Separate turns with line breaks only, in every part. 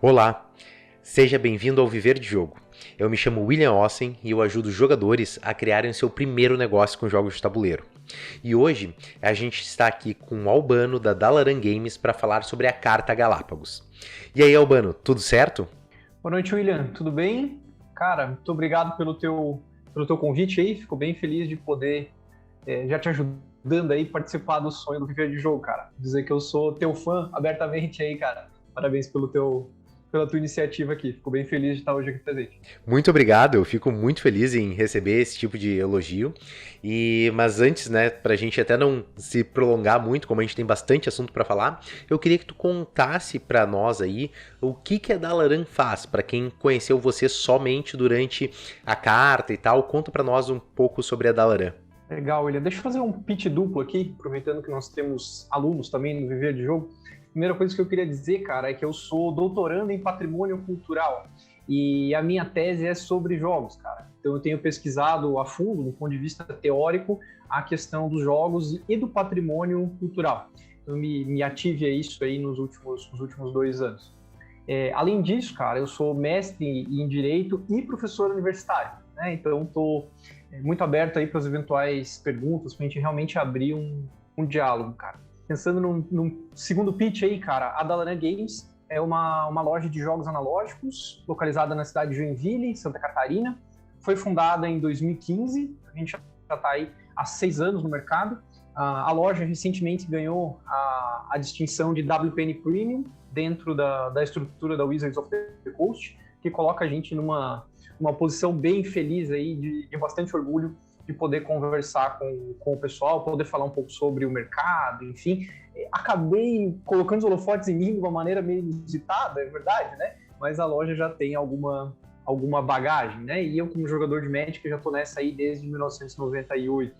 Olá, seja bem-vindo ao Viver de Jogo. Eu me chamo William Ossen e eu ajudo jogadores a criarem seu primeiro negócio com jogos de tabuleiro. E hoje a gente está aqui com o Albano da Dalaran Games para falar sobre a carta Galápagos. E aí, Albano, tudo certo?
Boa noite, William. Tudo bem? Cara, muito obrigado pelo teu convite aí. Fico bem feliz de poder já te ajudando aí participar do sonho do Viver de Jogo, cara. Dizer que eu sou teu fã abertamente aí, cara. Parabéns pela tua iniciativa aqui. Fico bem feliz de estar hoje aqui presente.
Muito obrigado, eu fico muito feliz em receber esse tipo de elogio. Mas antes, né, pra gente até não se prolongar muito, como a gente tem bastante assunto para falar, eu queria que tu contasse para nós aí o que a Dalaran faz, para quem conheceu você somente durante a carta e tal. Conta para nós um pouco sobre a Dalaran.
Legal, William. Deixa eu fazer um pitch duplo aqui, aproveitando que nós temos alunos também no Viver de Jogo. Primeira coisa que eu queria dizer, cara, é que eu sou doutorando em patrimônio cultural e a minha tese é sobre jogos, cara. Então eu tenho pesquisado a fundo, do ponto de vista teórico, a questão dos jogos e do patrimônio cultural. Eu me ative a isso aí nos últimos 2 anos. Além disso, cara, eu sou mestre em Direito e professor universitário, né? Então estou muito aberto aí para as eventuais perguntas, para a gente realmente abrir um diálogo, cara. Pensando num segundo pitch aí, cara, a Dalaran Games é uma loja de jogos analógicos localizada na cidade de Joinville, Santa Catarina. Foi fundada em 2015, a gente já está aí há 6 anos no mercado. A loja recentemente ganhou a distinção de WPN Premium dentro da estrutura da Wizards of the Coast, que coloca a gente numa posição bem feliz aí, de bastante orgulho de poder conversar com o pessoal, poder falar um pouco sobre o mercado, enfim. Acabei colocando os holofotes em mim de uma maneira meio inusitada, é verdade, né? Mas a loja já tem alguma bagagem, né? E eu, como jogador de Magic, já tô nessa aí desde 1998.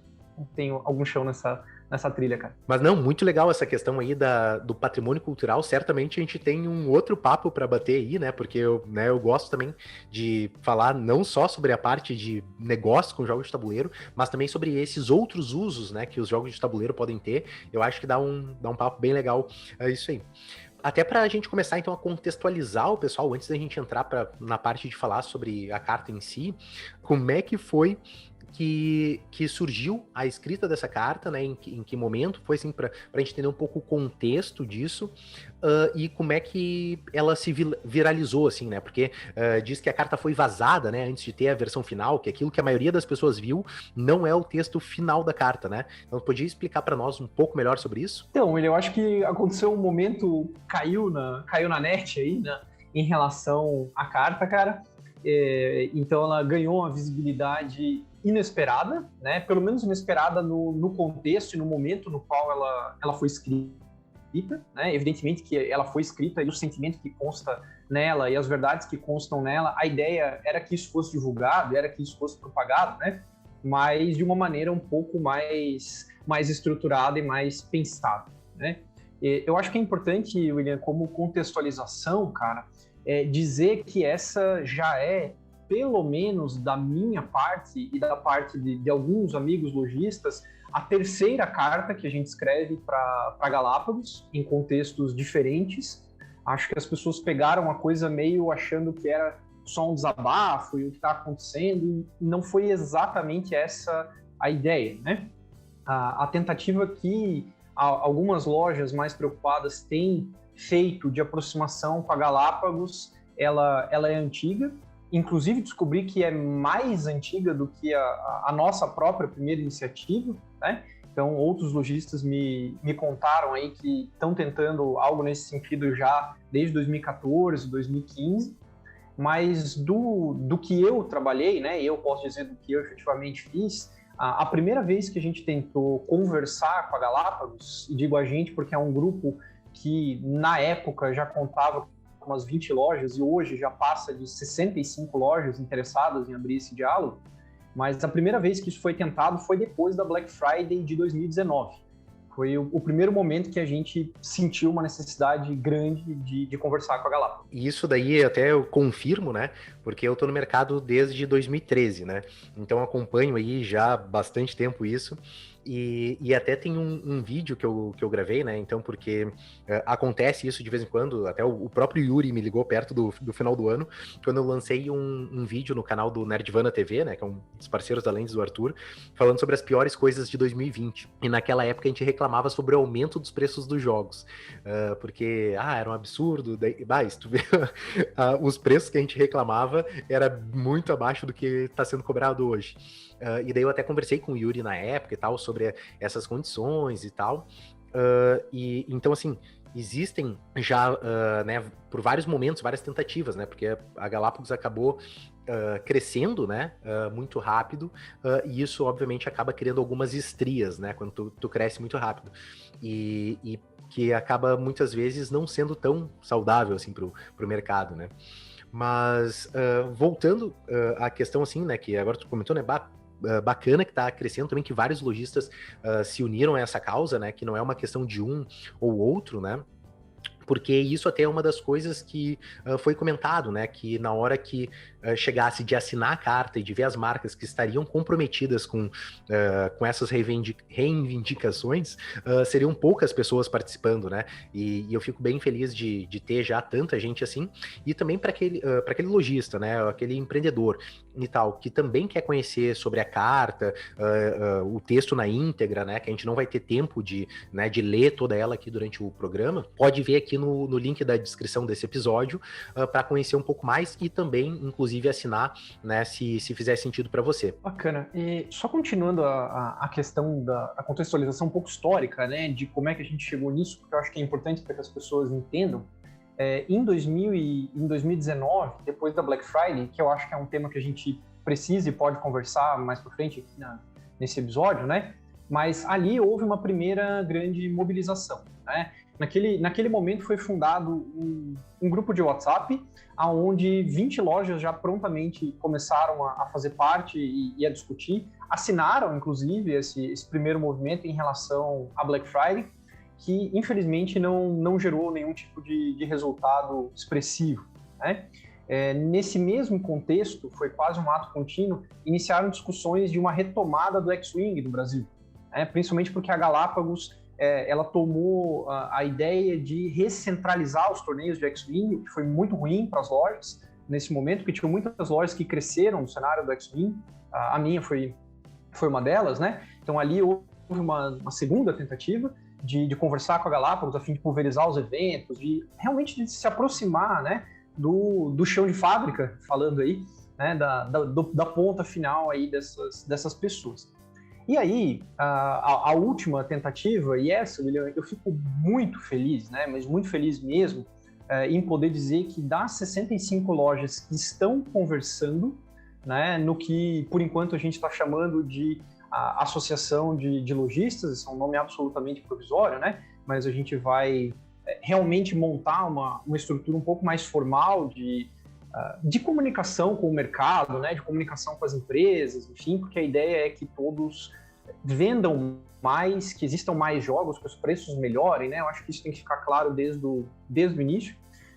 Tenho algum chão nessa trilha, cara.
Mas não, muito legal essa questão aí do patrimônio cultural. Certamente a gente tem um outro papo para bater aí, né? Porque eu gosto também de falar não só sobre a parte de negócio com jogos de tabuleiro, mas também sobre esses outros usos, né, que os jogos de tabuleiro podem ter. Eu acho que dá um papo bem legal, isso aí. Até para a gente começar, então, a contextualizar o pessoal, antes da gente entrar na parte de falar sobre a carta em si, como é que foi que surgiu a escrita dessa carta, né? Em que momento foi, assim, para a gente entender um pouco o contexto disso, e como é que ela se viralizou, assim, né? Porque diz que a carta foi vazada, né? Antes de ter a versão final, que aquilo que a maioria das pessoas viu não é o texto final da carta, né? Então, podia explicar para nós um pouco melhor sobre isso?
Então, eu acho que aconteceu um momento, caiu na net aí, né? Em relação à carta, cara. Então ela ganhou uma visibilidade inesperada, né? Pelo menos inesperada no contexto e no momento no qual ela foi escrita, né? Evidentemente que ela foi escrita e o sentimento que consta nela e as verdades que constam nela, a ideia era que isso fosse divulgado, era que isso fosse propagado, né? Mas de uma maneira um pouco mais estruturada e mais pensada, né? Eu acho que é importante, William, como contextualização, cara, dizer que essa já é, pelo menos da minha parte e da parte de alguns amigos lojistas, a terceira carta que a gente escreve para Galápagos, em contextos diferentes. Acho que as pessoas pegaram a coisa meio achando que era só um desabafo e o que está acontecendo, e não foi exatamente essa a ideia, né? A tentativa que algumas lojas mais preocupadas têm feito de aproximação com a Galápagos, ela é antiga. Inclusive, descobri que é mais antiga do que a nossa própria primeira iniciativa, né? Então, outros lojistas me contaram aí que estão tentando algo nesse sentido já desde 2014, 2015. Mas do que eu trabalhei, né? Eu posso dizer do que eu efetivamente fiz, a primeira vez que a gente tentou conversar com a Galápagos, e digo a gente porque é um grupo que na época já contava com umas 20 lojas e hoje já passa de 65 lojas interessadas em abrir esse diálogo, mas a primeira vez que isso foi tentado foi depois da Black Friday de 2019. Foi o primeiro momento que a gente sentiu uma necessidade grande de conversar com a Galápagos.
E isso daí até eu confirmo, né? Porque eu tô no mercado desde 2013, né? Então acompanho aí já há bastante tempo isso. E até tem um vídeo que eu gravei, né? Então, porque acontece isso de vez em quando, até o próprio Yuri me ligou perto do final do ano, quando eu lancei um vídeo no canal do Nerdvana TV, né? Que é um dos parceiros da Lentes do Arthur, falando sobre as piores coisas de 2020. E naquela época a gente reclamava sobre o aumento dos preços dos jogos. Porque, era um absurdo. Daí, se tu vê os preços que a gente reclamava, era muito abaixo do que está sendo cobrado hoje. E daí eu até conversei com o Yuri na época e tal, sobre essas condições e tal. Então, assim, existem já, né, por vários momentos, várias tentativas, né, porque a Galápagos acabou crescendo, né, muito rápido, e isso, obviamente, acaba criando algumas estrias, né, quando tu cresce muito rápido. E que acaba, muitas vezes, não sendo tão saudável, assim, pro mercado, né. Mas, voltando à questão, assim, né, que agora tu comentou, né, bacana que está crescendo também, que vários lojistas se uniram a essa causa, né? Que não é uma questão de um ou outro, né? Porque isso até é uma das coisas que foi comentado, né? Que na hora que chegasse de assinar a carta e de ver as marcas que estariam comprometidas com essas reivindicações, seriam poucas pessoas participando, né? E eu fico bem feliz de ter já tanta gente assim, e também para aquele lojista, né? Aquele empreendedor e tal, que também quer conhecer sobre a carta, o texto na íntegra, né? Que a gente não vai ter tempo de ler toda ela aqui durante o programa, pode ver aqui no link da descrição desse episódio para conhecer um pouco mais e também, inclusive, assinar, né, se fizer sentido para você.
Bacana. E só continuando a questão da contextualização um pouco histórica, né, de como é que a gente chegou nisso, porque eu acho que é importante para que as pessoas entendam. Em 2019, depois da Black Friday, que eu acho que é um tema que a gente precisa e pode conversar mais para frente aqui nesse episódio, né? Mas ali houve uma primeira grande mobilização, né? Naquele momento foi fundado um grupo de WhatsApp, onde 20 lojas já prontamente começaram a fazer parte e a discutir, assinaram, inclusive, esse primeiro movimento em relação à Black Friday, que, infelizmente, não gerou nenhum tipo de resultado expressivo, né? Nesse mesmo contexto, foi quase um ato contínuo, iniciaram discussões de uma retomada do X-Wing no Brasil, né? Principalmente porque a Galápagos ela tomou a ideia de recentralizar os torneios de X-Wing, o que foi muito ruim para as lojas nesse momento, porque tinha muitas lojas que cresceram no cenário do X-Wing, a minha foi uma delas, né? Então ali houve uma segunda tentativa de conversar com a Galápagos a fim de pulverizar os eventos, de realmente de se aproximar, né, do chão de fábrica, falando aí, né, da ponta final aí dessas pessoas. E aí, a última tentativa, e essa, William, eu fico muito feliz, né, mas muito feliz mesmo, em poder dizer que das 65 lojas que estão conversando, né, no que, por enquanto, a gente está chamando de associação de lojistas, isso é um nome absolutamente provisório, né, mas a gente vai realmente montar uma estrutura um pouco mais formal de comunicação com o mercado, né, de comunicação com as empresas, enfim, porque a ideia é que todos vendam mais, que existam mais jogos, que os preços melhorem, né? Eu acho que isso tem que ficar claro desde o início.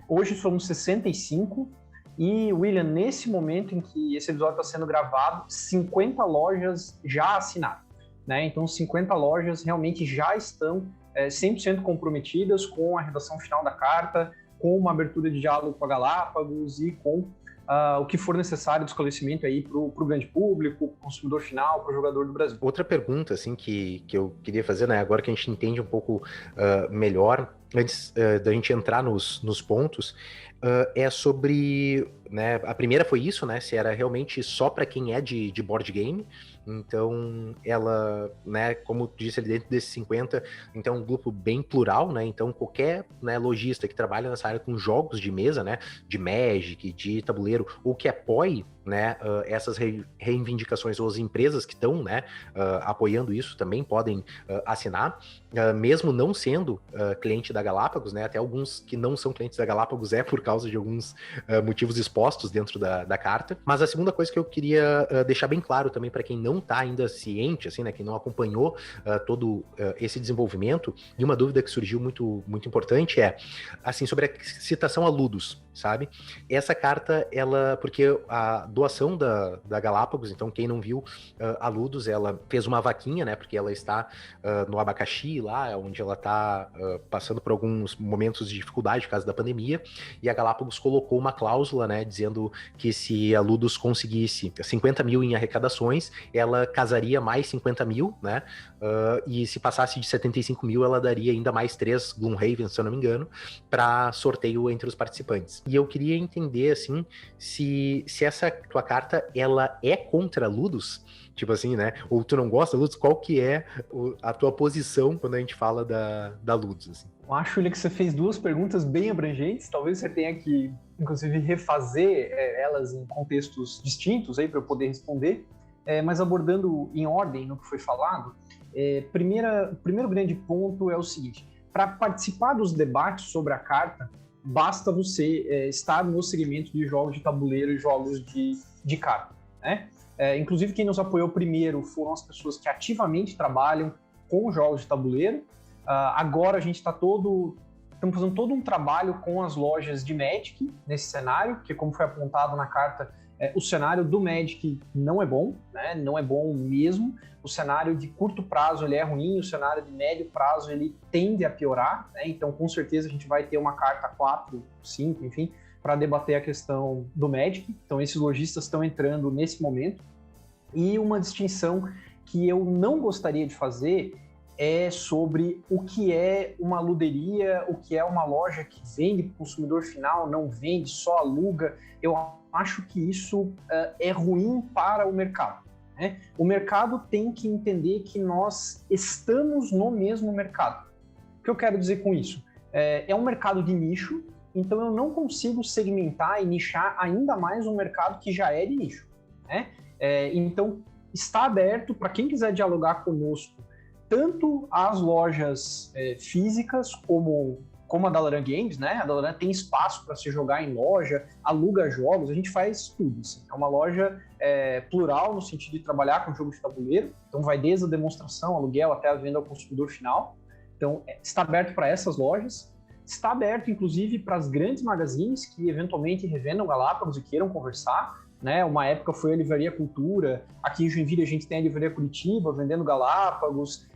Hoje somos 65 e, William, nesse momento em que esse episódio está sendo gravado, 50 lojas já assinaram, né? Então, 50 lojas realmente já estão 100% comprometidas com a redação final da carta, com uma abertura de diálogo com a Galápagos e com o que for necessário de esclarecimento aí para o grande público, para o consumidor final, para o jogador do Brasil.
Outra pergunta, assim, que eu queria fazer, né, agora que a gente entende um pouco melhor, antes da gente entrar nos pontos, é sobre, né, a primeira foi isso, né, se era realmente só para quem é de board game. Então, ela, né, como tu disse ali, dentro desses 50, então é um grupo bem plural, né, então qualquer, né, lojista que trabalha nessa área com jogos de mesa, né, de Magic, de tabuleiro, ou que apoie, né, essas reivindicações, ou as empresas que estão, né, apoiando isso também podem assinar, mesmo não sendo cliente da Galápagos, né, até alguns que não são clientes da Galápagos por causa de alguns motivos expostos dentro da carta. Mas a segunda coisa que eu queria deixar bem claro também para quem não está ainda ciente, assim, né, quem não acompanhou todo esse desenvolvimento, e uma dúvida que surgiu muito, muito importante é, assim, sobre a citação a Ludus. sabe? Essa carta, ela, porque a doação da Galápagos, então quem não viu, a Ludus, ela fez uma vaquinha, né, porque ela está no abacaxi lá, onde ela está passando por alguns momentos de dificuldade por causa da pandemia, e a Galápagos colocou uma cláusula, né, dizendo que se a Ludus conseguisse 50 mil em arrecadações, ela casaria mais 50 mil, né, e se passasse de 75 mil, ela daria ainda mais 3 Gloomhaven, se eu não me engano, para sorteio entre os participantes. E eu queria entender, assim, se essa tua carta, ela é contra Ludus? Tipo assim, né? Ou tu não gosta da Ludus? Qual que é a tua posição quando a gente fala da Ludus, assim?
Eu acho, William, que você fez duas perguntas bem abrangentes. Talvez você tenha que, inclusive, refazer elas em contextos distintos aí para eu poder responder. Mas abordando em ordem no que foi falado, o primeiro grande ponto é o seguinte: para participar dos debates sobre a carta, basta você estar no segmento de jogos de tabuleiro e jogos de carta, né? Inclusive, quem nos apoiou primeiro foram as pessoas que ativamente trabalham com jogos de tabuleiro. Agora a gente estamos fazendo todo um trabalho com as lojas de Magic nesse cenário, porque, como foi apontado na carta, o cenário do Magic não é bom, né? Não é bom mesmo. O cenário de curto prazo ele é ruim, o cenário de médio prazo ele tende a piorar, né? Então, com certeza, a gente vai ter uma carta 4, 5, enfim, para debater a questão do Magic. Então, esses lojistas estão entrando nesse momento. E uma distinção que eu não gostaria de fazer é sobre o que é uma luderia, o que é uma loja que vende para o consumidor final, não vende, só aluga. Eu acho que isso é ruim para o mercado, né? O mercado tem que entender que nós estamos no mesmo mercado. O que eu quero dizer com isso? É um mercado de nicho, então eu não consigo segmentar e nichar ainda mais um mercado que já é de nicho, né? Então, está aberto para quem quiser dialogar conosco, tanto as lojas físicas como a Dalaran Games, né? A Dalaran tem espaço para se jogar em loja, aluga jogos, a gente faz tudo. Assim. É uma loja plural no sentido de trabalhar com jogo de tabuleiro, então vai desde a demonstração, aluguel, até a venda ao consumidor final. Então, está aberto para essas lojas. Está aberto, inclusive, para as grandes magazines que eventualmente revendam Galápagos e queiram conversar. Né? Uma época foi a Livraria Cultura, aqui em Joinville a gente tem a Livraria Curitiba vendendo Galápagos.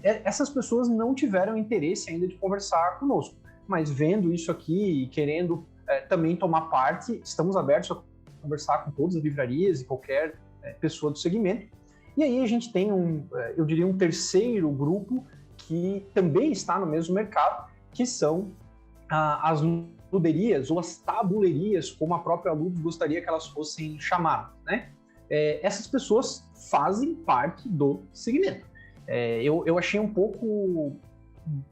Essas pessoas não tiveram interesse ainda de conversar conosco, mas vendo isso aqui e querendo também tomar parte, estamos abertos a conversar com todas as livrarias e qualquer pessoa do segmento. E aí a gente tem eu diria, um terceiro grupo que também está no mesmo mercado, que são as luderias ou as tabulerias, como a própria Ludus gostaria que elas fossem chamadas, né? Essas pessoas fazem parte do segmento. Eu achei um pouco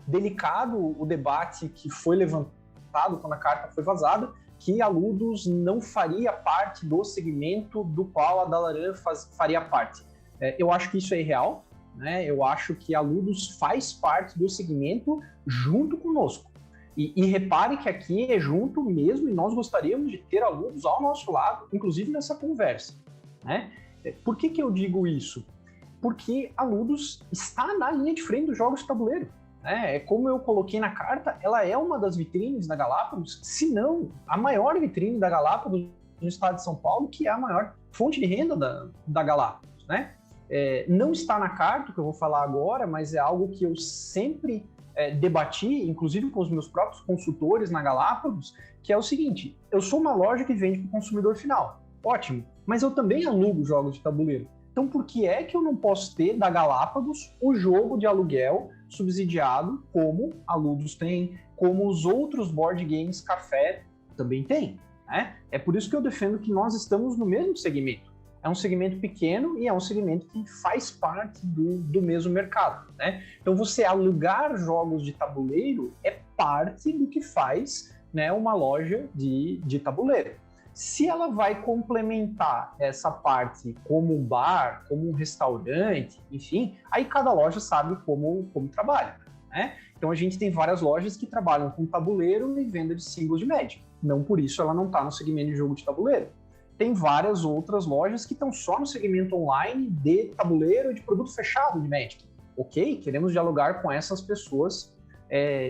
delicado o debate que foi levantado quando a carta foi vazada, que a Ludus não faria parte do segmento do qual a Dalaran faria parte. Eu acho que isso é irreal, né? Eu acho que a Ludus faz parte do segmento junto conosco. E repare que aqui é junto mesmo, e nós gostaríamos de ter a Ludus ao nosso lado, inclusive nessa conversa, né? Por que eu digo isso? Porque a Ludus está na linha de frente dos jogos de tabuleiro, né? Como eu coloquei na carta, ela é uma das vitrines da Galápagos, se não a maior vitrine da Galápagos no estado de São Paulo, que é a maior fonte de renda da Galápagos, né? Não está na carta, que eu vou falar agora, mas é algo que eu sempre debati, inclusive com os meus próprios consultores na Galápagos, que é o seguinte: eu sou uma loja que vende para o consumidor final, ótimo, mas eu também alugo jogos de tabuleiro. Então, por que é que eu não posso ter da Galápagos o jogo de aluguel subsidiado, como a Ludus tem, como os outros board games café também tem, né? É por isso que eu defendo que nós estamos no mesmo segmento. É um segmento pequeno e é um segmento que faz parte do mesmo mercado, né? Então, você alugar jogos de tabuleiro é parte do que faz, né, uma loja de tabuleiro. Se ela vai complementar essa parte como um bar, como um restaurante, enfim, aí cada loja sabe como trabalha, né? Então, a gente tem várias lojas que trabalham com tabuleiro e venda de símbolos de Magic. Não por isso ela não está no segmento de jogo de tabuleiro. Tem várias outras lojas que estão só no segmento online de tabuleiro e de produto fechado de Magic. Ok, queremos dialogar com essas pessoas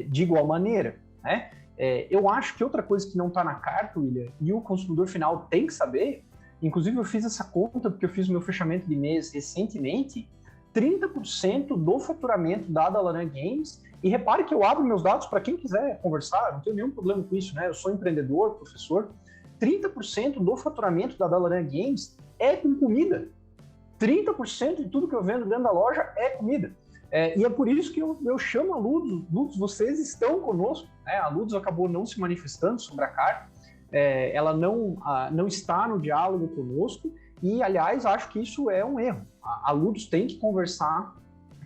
de igual maneira, né? Eu acho que outra coisa que não está na carta, William, e o consumidor final tem que saber, inclusive eu fiz essa conta porque eu fiz o meu fechamento de mês recentemente, 30% do faturamento da Dalaran Games, e repare que eu abro meus dados para quem quiser conversar, não tenho nenhum problema com isso, né? Eu sou empreendedor, professor, 30% do faturamento da Dalaran Games é com comida. 30% de tudo que eu vendo dentro da loja é comida. E é por isso que eu chamo a Ludus. Ludus, vocês estão conosco. Né? A Ludus acabou não se manifestando sobre a carta. Ela não está no diálogo conosco. E, aliás, acho que isso é um erro. A Ludus tem que conversar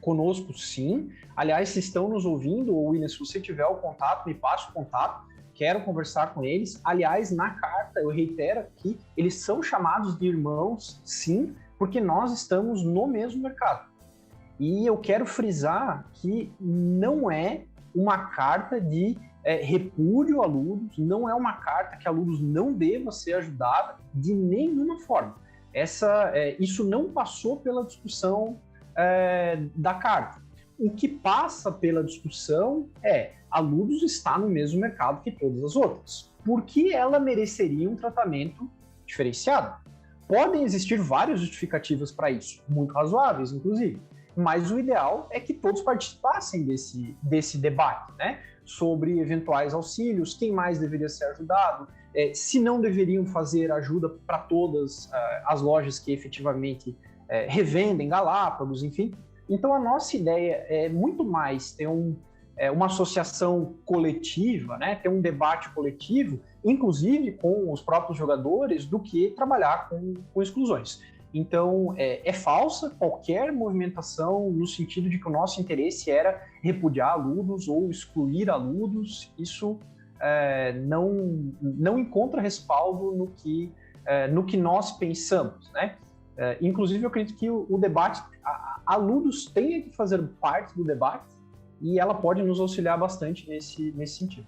conosco, sim. Aliás, se estão nos ouvindo, ou William, se você tiver o contato, me passe o contato. Quero conversar com eles. Aliás, na carta, eu reitero aqui, eles são chamados de irmãos, sim, porque nós estamos no mesmo mercado. E eu quero frisar que não é uma carta de repúdio a Ludus, não é uma carta que a Ludus não deva ser ajudada de nenhuma forma. Isso não passou pela discussão da carta. O que passa pela discussão a Ludus está no mesmo mercado que todas as outras. Por que ela mereceria um tratamento diferenciado? Podem existir várias justificativas para isso, muito razoáveis, inclusive. Mas o ideal é que todos participassem desse debate, né? Sobre eventuais auxílios, quem mais deveria ser ajudado, se não deveriam fazer ajuda para todas as lojas que efetivamente revendem Galápagos, enfim. Então, a nossa ideia é muito mais ter uma associação coletiva, né? Ter um debate coletivo, inclusive com os próprios jogadores, do que trabalhar com exclusões. Então, é falsa qualquer movimentação no sentido de que o nosso interesse era repudiar a Ludus ou excluir a Ludus. Isso não encontra respaldo no que nós pensamos, né? Inclusive, eu acredito que o debate, a Ludus tem que fazer parte do debate e ela pode nos auxiliar bastante nesse sentido.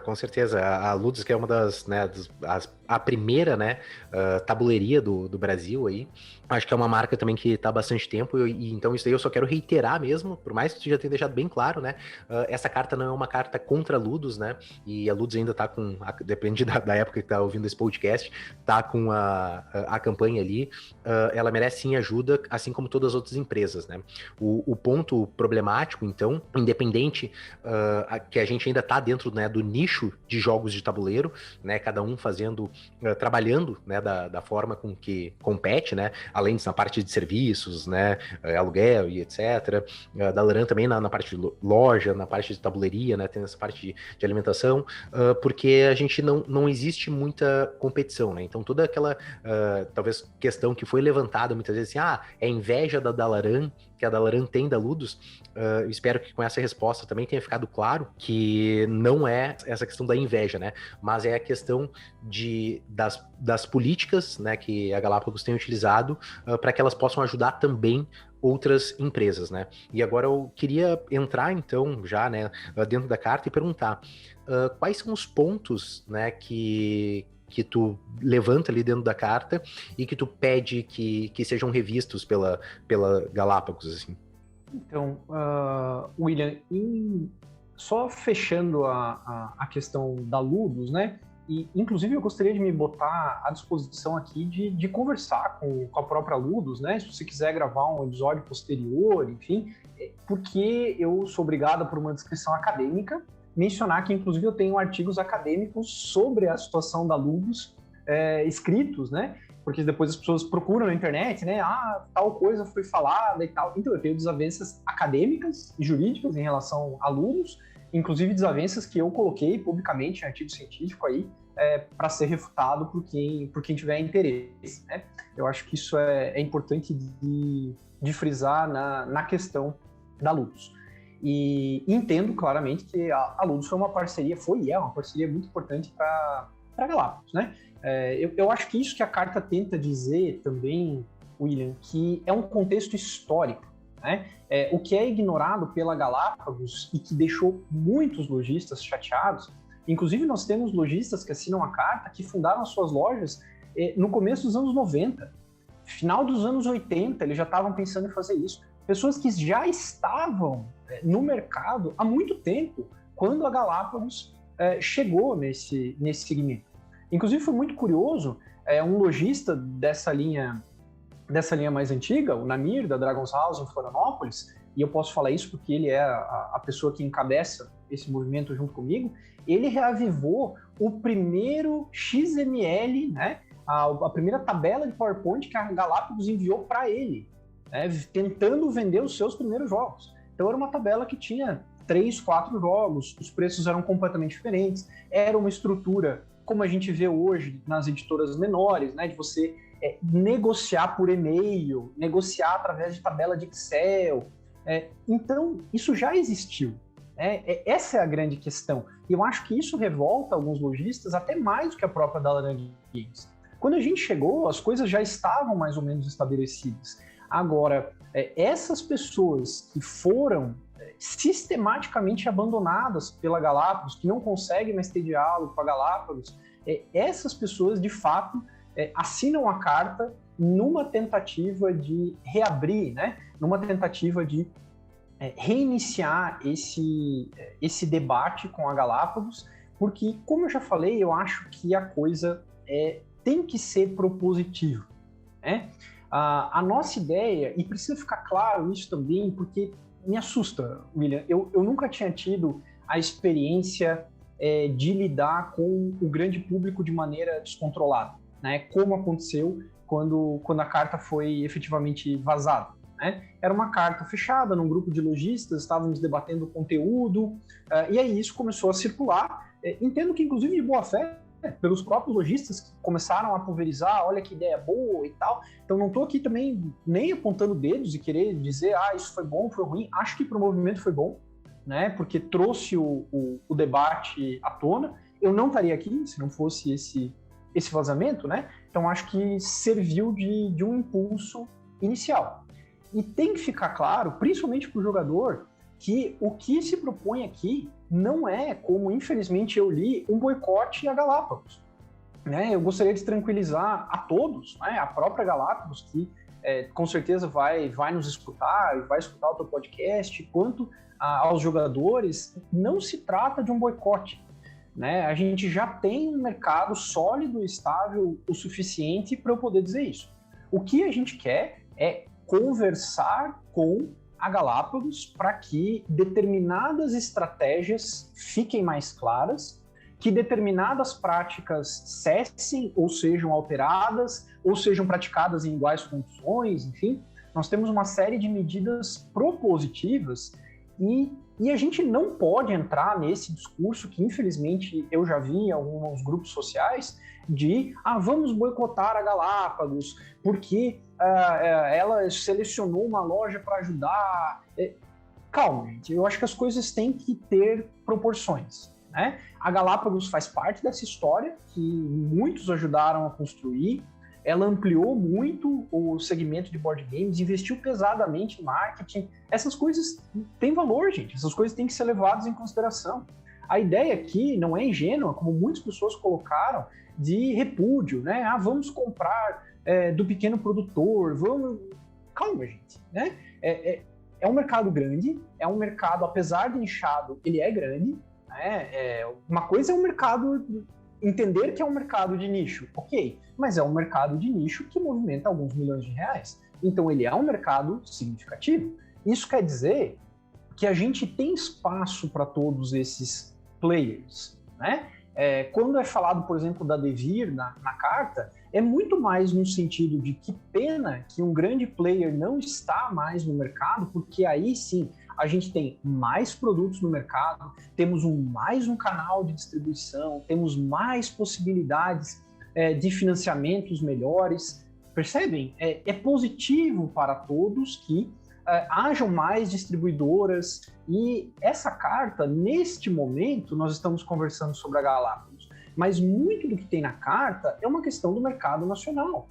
Com certeza. A Ludus, que é uma das, né, a primeira, né, tabuleiria do Brasil aí, acho que é uma marca também que está há bastante tempo, e então isso aí eu só quero reiterar mesmo, por mais que tu já tenha deixado bem claro, né, essa carta não é uma carta contra a Ludus, né, e a Ludus ainda tá com, depende da época que tá ouvindo esse podcast, tá com a campanha ali, ela merece sim ajuda, assim como todas as outras empresas, né. O ponto problemático, então, independente que a gente ainda tá dentro, né, do nicho de jogos de tabuleiro, né, cada um fazendo, trabalhando, né, da forma com que compete, né, além disso na parte de serviços, né, aluguel e etc. Da Dalaran também na parte de loja, na parte de tabuleiria, né, tem essa parte de alimentação, porque a gente não existe muita competição, né, então toda aquela, talvez, questão que foi levantada muitas vezes assim, é inveja da Dalaran, que a Dalaran tem da Ludus, eu espero que com essa resposta também tenha ficado claro que não é essa questão da inveja, né? Mas é a questão das políticas, né, que a Galápagos tem utilizado para que elas possam ajudar também outras empresas, né? E agora eu queria entrar, então, já, né, dentro da carta e perguntar quais são os pontos, né, que tu levanta ali dentro da carta e que tu pede que sejam revistos pela Galápagos, assim.
Então, William, só fechando a questão da Ludus, né? E, inclusive, eu gostaria de me botar à disposição aqui de conversar com a própria Ludus, né? Se você quiser gravar um episódio posterior, enfim, porque eu sou obrigado por uma descrição acadêmica mencionar que, inclusive, eu tenho artigos acadêmicos sobre a situação da Ludus escritos, né? Porque depois as pessoas procuram na internet, né? Tal coisa foi falada e tal. Então, eu tenho desavenças acadêmicas e jurídicas em relação a Ludus, inclusive desavenças que eu coloquei publicamente em artigo científico aí, para ser refutado por quem tiver interesse, né? Eu acho que isso é importante de frisar na questão da Ludus. E entendo claramente que a Ludus foi uma parceria muito importante para a Galápagos, né? Eu acho que isso que a carta tenta dizer também, William, que é um contexto histórico, né? O que é ignorado pela Galápagos e que deixou muitos lojistas chateados, inclusive nós temos lojistas que assinam a carta que fundaram as suas lojas no começo dos anos 90, final dos anos 80, eles já estavam pensando em fazer isso. Pessoas que já estavam no mercado há muito tempo, quando a Galápagos chegou nesse segmento. Inclusive foi muito curioso, um lojista dessa linha mais antiga, o Namir, da Dragon's House em Florianópolis, e eu posso falar isso porque ele é a pessoa que encabeça esse movimento junto comigo, ele reavivou o primeiro XML, né, a primeira tabela de PowerPoint que a Galápagos enviou para ele, né, tentando vender os seus primeiros jogos. Então era uma tabela que tinha 3, 4 jogos, os preços eram completamente diferentes, era uma estrutura como a gente vê hoje nas editoras menores, né, de você negociar por e-mail, negociar através de tabela de Excel. Então, isso já existiu. Essa é a grande questão. E eu acho que isso revolta alguns lojistas até mais do que a própria da Laranja Games. Quando a gente chegou, as coisas já estavam mais ou menos estabelecidas. Agora, essas pessoas que foram sistematicamente abandonadas pela Galápagos, que não conseguem mais ter diálogo com a Galápagos, essas pessoas, de fato, assinam a carta numa tentativa de reabrir, né? Numa tentativa de reiniciar esse debate com a Galápagos, porque, como eu já falei, eu acho que a coisa tem que ser propositiva, né? A nossa ideia, e precisa ficar claro isso também, porque me assusta, William, eu nunca tinha tido a experiência de lidar com o grande público de maneira descontrolada, né? Como aconteceu quando a carta foi efetivamente vazada, né? Era uma carta fechada num grupo de lojistas, estávamos debatendo conteúdo, e aí isso começou a circular. Entendo que, inclusive, de boa fé, pelos próprios lojistas que começaram a pulverizar, olha que ideia boa e tal. Então não estou aqui também nem apontando dedos e querer dizer, isso foi bom, foi ruim. Acho que para o movimento foi bom, né? Porque trouxe o debate à tona. Eu não estaria aqui se não fosse esse vazamento, né? Então acho que serviu de um impulso inicial. E tem que ficar claro, principalmente para o jogador, que o que se propõe aqui não é, como infelizmente eu li, um boicote a Galápagos, né? Eu gostaria de tranquilizar a todos, né? A própria Galápagos, que com certeza vai nos escutar e vai escutar o teu podcast, quanto aos jogadores, não se trata de um boicote, né? A gente já tem um mercado sólido e estável o suficiente para eu poder dizer isso. O que a gente quer é conversar com a Galápagos para que determinadas estratégias fiquem mais claras, que determinadas práticas cessem ou sejam alteradas, ou sejam praticadas em iguais condições, enfim. Nós temos uma série de medidas propositivas e a gente não pode entrar nesse discurso que, infelizmente, eu já vi em alguns grupos sociais de vamos boicotar a Galápagos porque ela selecionou uma loja para ajudar. Calma, gente, eu acho que as coisas têm que ter proporções, né? A Galápagos faz parte dessa história que muitos ajudaram a construir. Ela ampliou muito o segmento de board games, investiu pesadamente em marketing. Essas coisas têm valor, gente. Essas coisas têm que ser levadas em consideração. A ideia aqui não é ingênua, como muitas pessoas colocaram, de repúdio, né? Vamos comprar do pequeno produtor, vamos... Calma, gente, né? É um mercado grande, é um mercado, apesar de nichado, ele é grande, né? Uma coisa é um mercado... Entender que é um mercado de nicho, ok, mas é um mercado de nicho que movimenta alguns milhões de reais. Então ele é um mercado significativo. Isso quer dizer que a gente tem espaço para todos esses players, né? Quando é falado, por exemplo, da Devir na carta, é muito mais no sentido de que pena que um grande player não está mais no mercado, porque aí sim a gente tem mais produtos no mercado, temos mais um canal de distribuição, temos mais possibilidades de financiamentos melhores. Percebem? É positivo para todos que hajam mais distribuidoras, e essa carta, neste momento, nós estamos conversando sobre a Galápagos, mas muito do que tem na carta é uma questão do mercado nacional,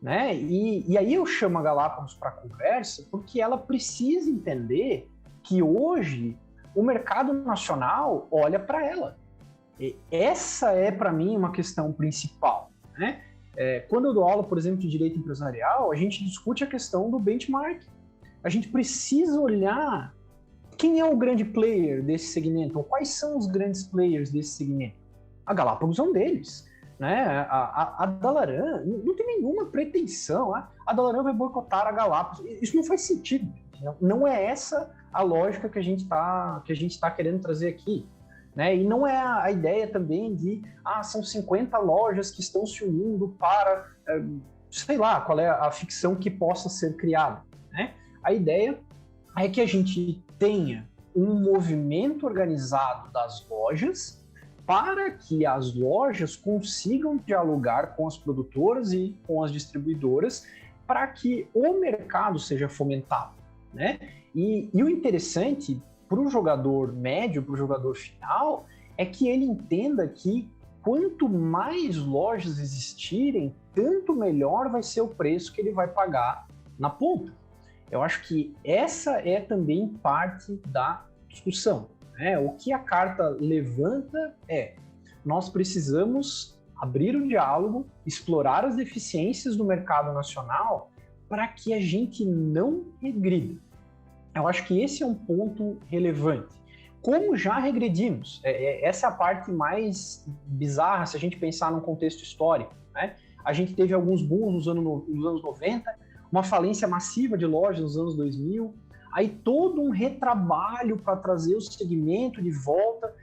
né? E aí eu chamo a Galápagos para a conversa porque ela precisa entender que hoje o mercado nacional olha para ela. E essa é, para mim, uma questão principal, né? Quando eu dou aula, por exemplo, de direito empresarial, a gente discute a questão do benchmark. A gente precisa olhar quem é o grande player desse segmento? Ou quais são os grandes players desse segmento? A Galápagos é um deles. Né? A Dalaran não tem nenhuma pretensão. A Dalaran vai boicotar a Galápagos. Isso não faz sentido. Não é essa a lógica que a gente tá querendo trazer aqui. Né? E não é a ideia também de são 50 lojas que estão se unindo para sei lá qual é a ficção que possa ser criada. Né? A ideia é que a gente tenha um movimento organizado das lojas para que as lojas consigam dialogar com as produtoras e com as distribuidoras para que o mercado seja fomentado, né? E o interessante para o jogador médio, para o jogador final, é que ele entenda que quanto mais lojas existirem, tanto melhor vai ser o preço que ele vai pagar na ponta. Eu acho que essa é também parte da discussão. O que a carta levanta nós precisamos abrir o diálogo, explorar as deficiências do mercado nacional para que a gente não regrida. Eu acho que esse é um ponto relevante. Como já regredimos, essa é a parte mais bizarra se a gente pensar num contexto histórico. Né? A gente teve alguns booms nos anos 90, uma falência massiva de lojas nos anos 2000, aí todo um retrabalho para trazer o segmento de volta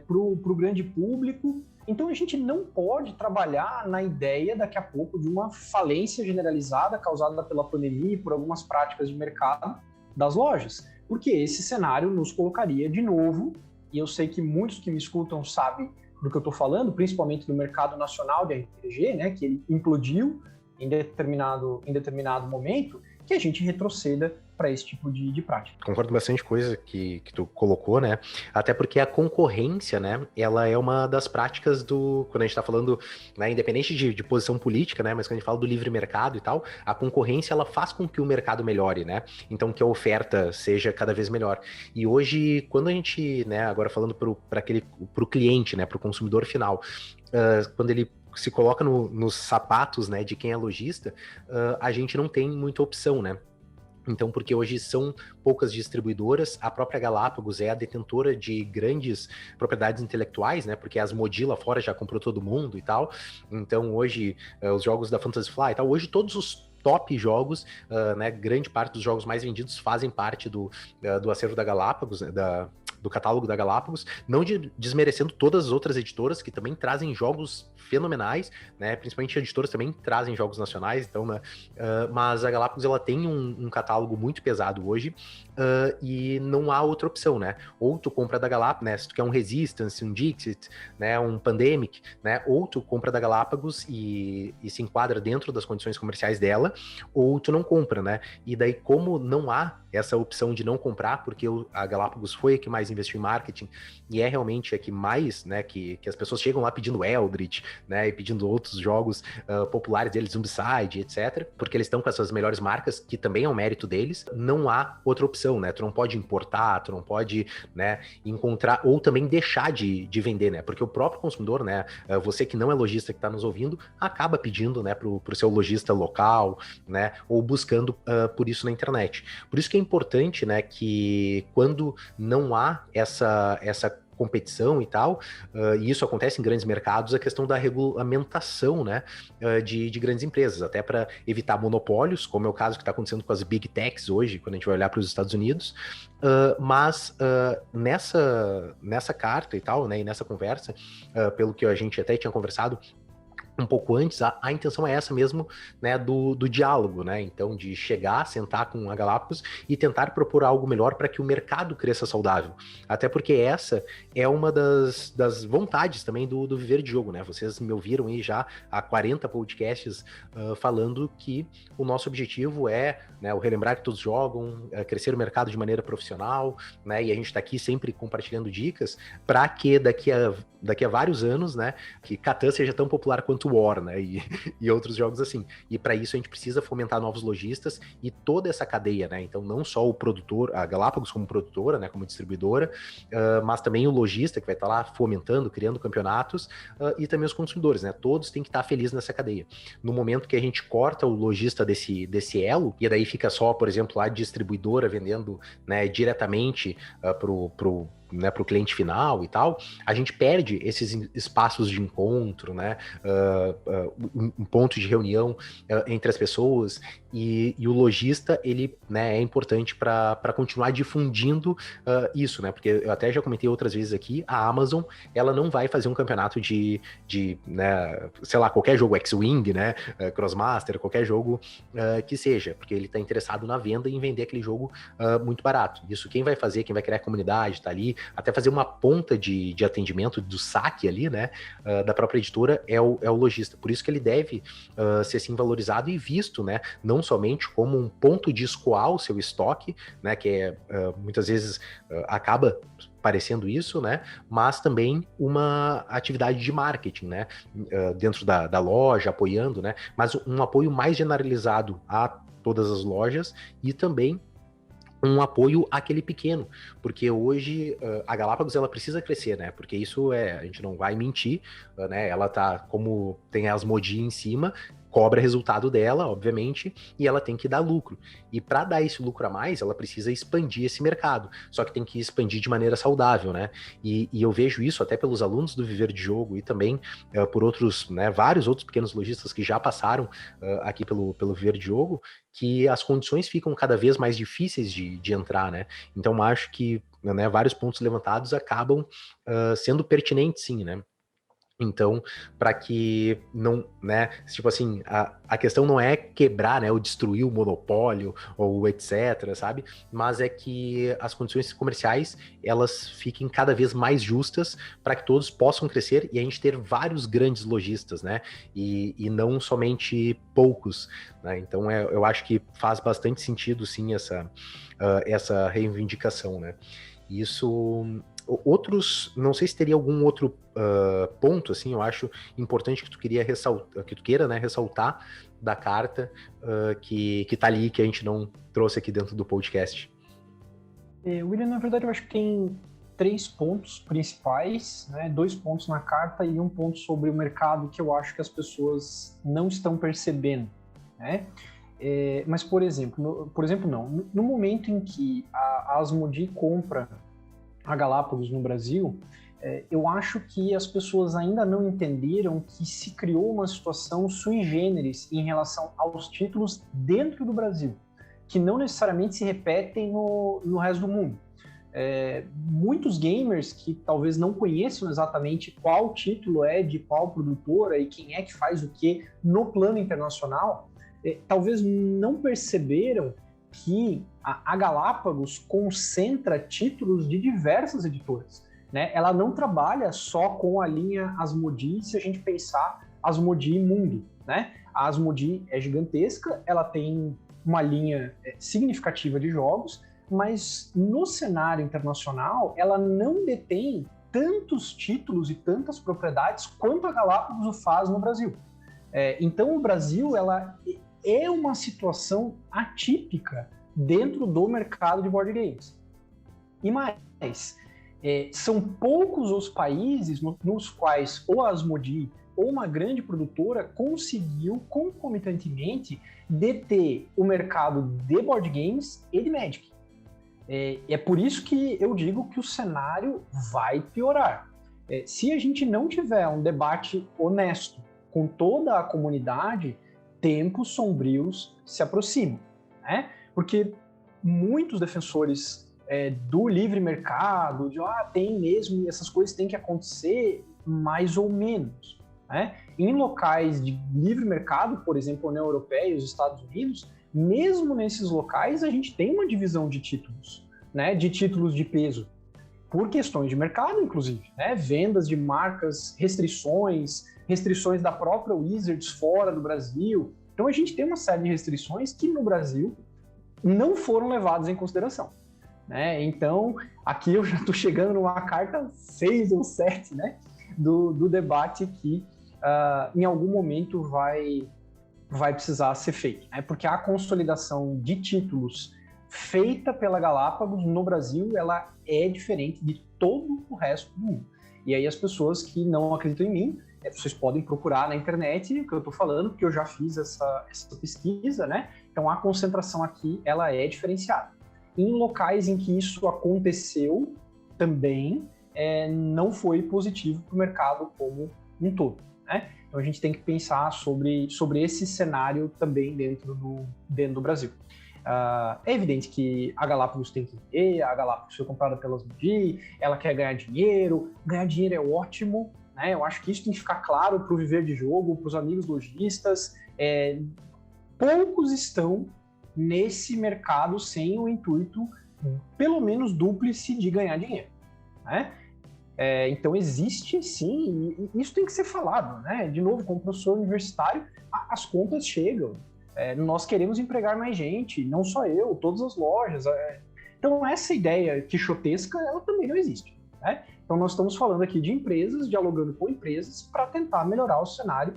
para o grande público. Então a gente não pode trabalhar na ideia daqui a pouco de uma falência generalizada causada pela pandemia e por algumas práticas de mercado das lojas, porque esse cenário nos colocaria de novo, e eu sei que muitos que me escutam sabem do que eu estou falando, principalmente do mercado nacional de RPG, né, que ele implodiu em determinado momento, que a gente retroceda para esse tipo de prática.
Concordo bastante coisa que tu colocou, né? Até porque a concorrência, né? Ela é uma das práticas quando a gente tá falando, né, independente de posição política, né? Mas quando a gente fala do livre mercado e tal, a concorrência, ela faz com que o mercado melhore, né? Então, que a oferta seja cada vez melhor. E hoje, quando a gente, né, agora falando pro cliente, né? Pro consumidor final, quando ele se coloca nos sapatos, né, de quem é lojista, a gente não tem muita opção, né? Então, porque hoje são poucas distribuidoras, a própria Galápagos é a detentora de grandes propriedades intelectuais, né? Porque as Modi lá fora já comprou todo mundo e tal. Então, hoje, os jogos da Fantasy Flight e tal, hoje todos os top jogos, né? Grande parte dos jogos mais vendidos fazem parte do acervo da Galápagos, né, do catálogo da Galápagos, não desmerecendo todas as outras editoras que também trazem jogos fenomenais, né? Principalmente editoras também trazem jogos nacionais, então, né? Mas a Galápagos, ela tem um catálogo muito pesado hoje, e não há outra opção, né? Ou tu compra da Galápagos, né? Se tu quer um Resistance, um Dixit, né? Um Pandemic, né? Ou tu compra da Galápagos e se enquadra dentro das condições comerciais dela, ou tu não compra, né? E daí, como não há essa opção de não comprar, porque a Galápagos foi a que mais investiu em marketing, e é realmente a que mais, né, que as pessoas chegam lá pedindo Eldritch, né, e pedindo outros jogos populares deles, Zombicide, etc., porque eles estão com essas melhores marcas, que também é um mérito deles, não há outra opção, né, tu não pode importar, tu não pode, né, encontrar, ou também deixar de vender, né, porque o próprio consumidor, né, você que não é lojista que está nos ouvindo, acaba pedindo, né, pro seu lojista local, né, ou buscando por isso na internet. Por isso que é importante, né, que quando não há essa competição e tal, e isso acontece em grandes mercados, a questão da regulamentação, né, de grandes empresas, até para evitar monopólios, como é o caso que está acontecendo com as Big Techs hoje, quando a gente vai olhar para os Estados Unidos, mas nessa carta e tal, né, e nessa conversa, pelo que a gente até tinha conversado um pouco antes, a intenção é essa mesmo, né, do diálogo, né, então de chegar, sentar com a Galápagos e tentar propor algo melhor para que o mercado cresça saudável, até porque essa é uma das vontades também do Viver de Jogo, né, vocês me ouviram aí já há 40 podcasts falando que o nosso objetivo é, né, o relembrar que todos jogam, crescer o mercado de maneira profissional, né, e a gente está aqui sempre compartilhando dicas para que daqui a daqui a vários anos, né, que Catan seja tão popular quanto War, né, e outros jogos assim. E para isso a gente precisa fomentar novos lojistas e toda essa cadeia, né, então não só o produtor, a Galápagos como produtora, né, como distribuidora, mas também o lojista que vai estar lá fomentando, criando campeonatos, e também os consumidores, né, todos têm que estar felizes nessa cadeia. No momento que a gente corta o lojista desse elo, e daí fica só, por exemplo, a distribuidora vendendo, né, diretamente pro cliente final e tal, a gente perde esses espaços de encontro, né, um ponto de reunião entre as pessoas, e o lojista, ele, né, é importante para continuar difundindo isso, né, porque eu até já comentei outras vezes aqui, a Amazon, ela não vai fazer um campeonato de né, sei lá, qualquer jogo X-Wing, né, Crossmaster, qualquer jogo que seja, porque ele está interessado na venda e em vender aquele jogo muito barato. Isso quem vai fazer, quem vai criar a comunidade, tá ali, até fazer uma ponta de atendimento do saque ali, né, da própria editora é o lojista. Por isso que ele deve ser assim valorizado e visto, né, não somente como um ponto de escoar o seu estoque, né, que muitas vezes acaba parecendo isso, né, mas também uma atividade de marketing, né, dentro da loja, apoiando, né, mas um apoio mais generalizado a todas as lojas e também um apoio àquele pequeno, porque hoje a Galápagos ela precisa crescer, né? Porque isso a gente não vai mentir, né? Ela tá, como tem as Asmodee em cima, cobra resultado dela, obviamente, e ela tem que dar lucro. E para dar esse lucro a mais, ela precisa expandir esse mercado. Só que tem que expandir de maneira saudável, né? E eu vejo isso até pelos alunos do Viver de Jogo e também por outros, né, vários outros pequenos lojistas que já passaram aqui pelo Viver de Jogo, que as condições ficam cada vez mais difíceis de entrar, né? Então acho que, né, vários pontos levantados acabam sendo pertinentes, sim, né? Então, para que não, né, tipo assim, a questão não é quebrar, né, ou destruir o monopólio, ou etc, sabe? Mas é que as condições comerciais, elas fiquem cada vez mais justas para que todos possam crescer e a gente ter vários grandes lojistas, né? E não somente poucos, né? Então, eu acho que faz bastante sentido, sim, essa reivindicação, né? Isso... Outros, não sei se teria algum outro ponto, assim, eu acho importante que tu queira, né, ressaltar da carta que tá ali, que a gente não trouxe aqui dentro do podcast.
William, na verdade, eu acho que tem 3 pontos principais, né, 2 pontos na carta e um ponto sobre o mercado que eu acho que as pessoas não estão percebendo, né? Mas, por exemplo, não. No momento em que a Asmodee compra a Galápagos no Brasil, eu acho que as pessoas ainda não entenderam que se criou uma situação sui generis em relação aos títulos dentro do Brasil, que não necessariamente se repetem no resto do mundo. Muitos gamers que talvez não conheçam exatamente qual título é de qual produtora e quem é que faz o que no plano internacional, talvez não perceberam que a Galápagos concentra títulos de diversas editoras, né? Ela não trabalha só com a linha Asmodee, se a gente pensar Asmodee Mundo, né? A Asmodee é gigantesca, ela tem uma linha significativa de jogos, mas no cenário internacional ela não detém tantos títulos e tantas propriedades quanto a Galápagos o faz no Brasil. Então o Brasil ela é uma situação atípica dentro do mercado de board games. E mais, são poucos os países nos quais ou a Asmodee ou uma grande produtora conseguiu concomitantemente deter o mercado de board games e de Magic. É por isso que eu digo que o cenário vai piorar. Se a gente não tiver um debate honesto com toda a comunidade, tempos sombrios se aproximam, né? Porque muitos defensores do livre mercado, de tem mesmo, essas coisas têm que acontecer, mais ou menos, né? Em locais de livre mercado, por exemplo, a União Europeia e os Estados Unidos, mesmo nesses locais a gente tem uma divisão de títulos, né? De títulos de peso, por questões de mercado, inclusive, né? Vendas de marcas, restrições da própria Wizards fora do Brasil. Então a gente tem uma série de restrições que no Brasil não foram levadas em consideração, né? Então aqui eu já estou chegando numa carta 6 ou 7, né? do debate que em algum momento vai precisar ser feito, né? Porque a consolidação de títulos feita pela Galápagos no Brasil, ela é diferente de todo o resto do mundo. E aí as pessoas que não acreditam em mim, vocês podem procurar na internet o que eu estou falando, porque eu já fiz essa pesquisa, né? Então a concentração aqui, ela é diferenciada. Em locais em que isso aconteceu também, não foi positivo para o mercado como um todo, né? Então a gente tem que pensar sobre esse cenário também dentro do Brasil. É evidente que a Galápagos tem que ter, a Galápagos foi comprada pelas Mundi, ela quer ganhar dinheiro é ótimo, né? Eu acho que isso tem que ficar claro para o viver de jogo, para os amigos lojistas. Poucos estão nesse mercado sem o intuito, pelo menos dúplice, de ganhar dinheiro, né? Então existe sim, e isso tem que ser falado, né? De novo, como professor universitário, as contas chegam. Nós queremos empregar mais gente, não só eu, todas as lojas. Então essa ideia quixotesca, ela também não existe, né? Então nós estamos falando aqui de empresas, dialogando com empresas para tentar melhorar o cenário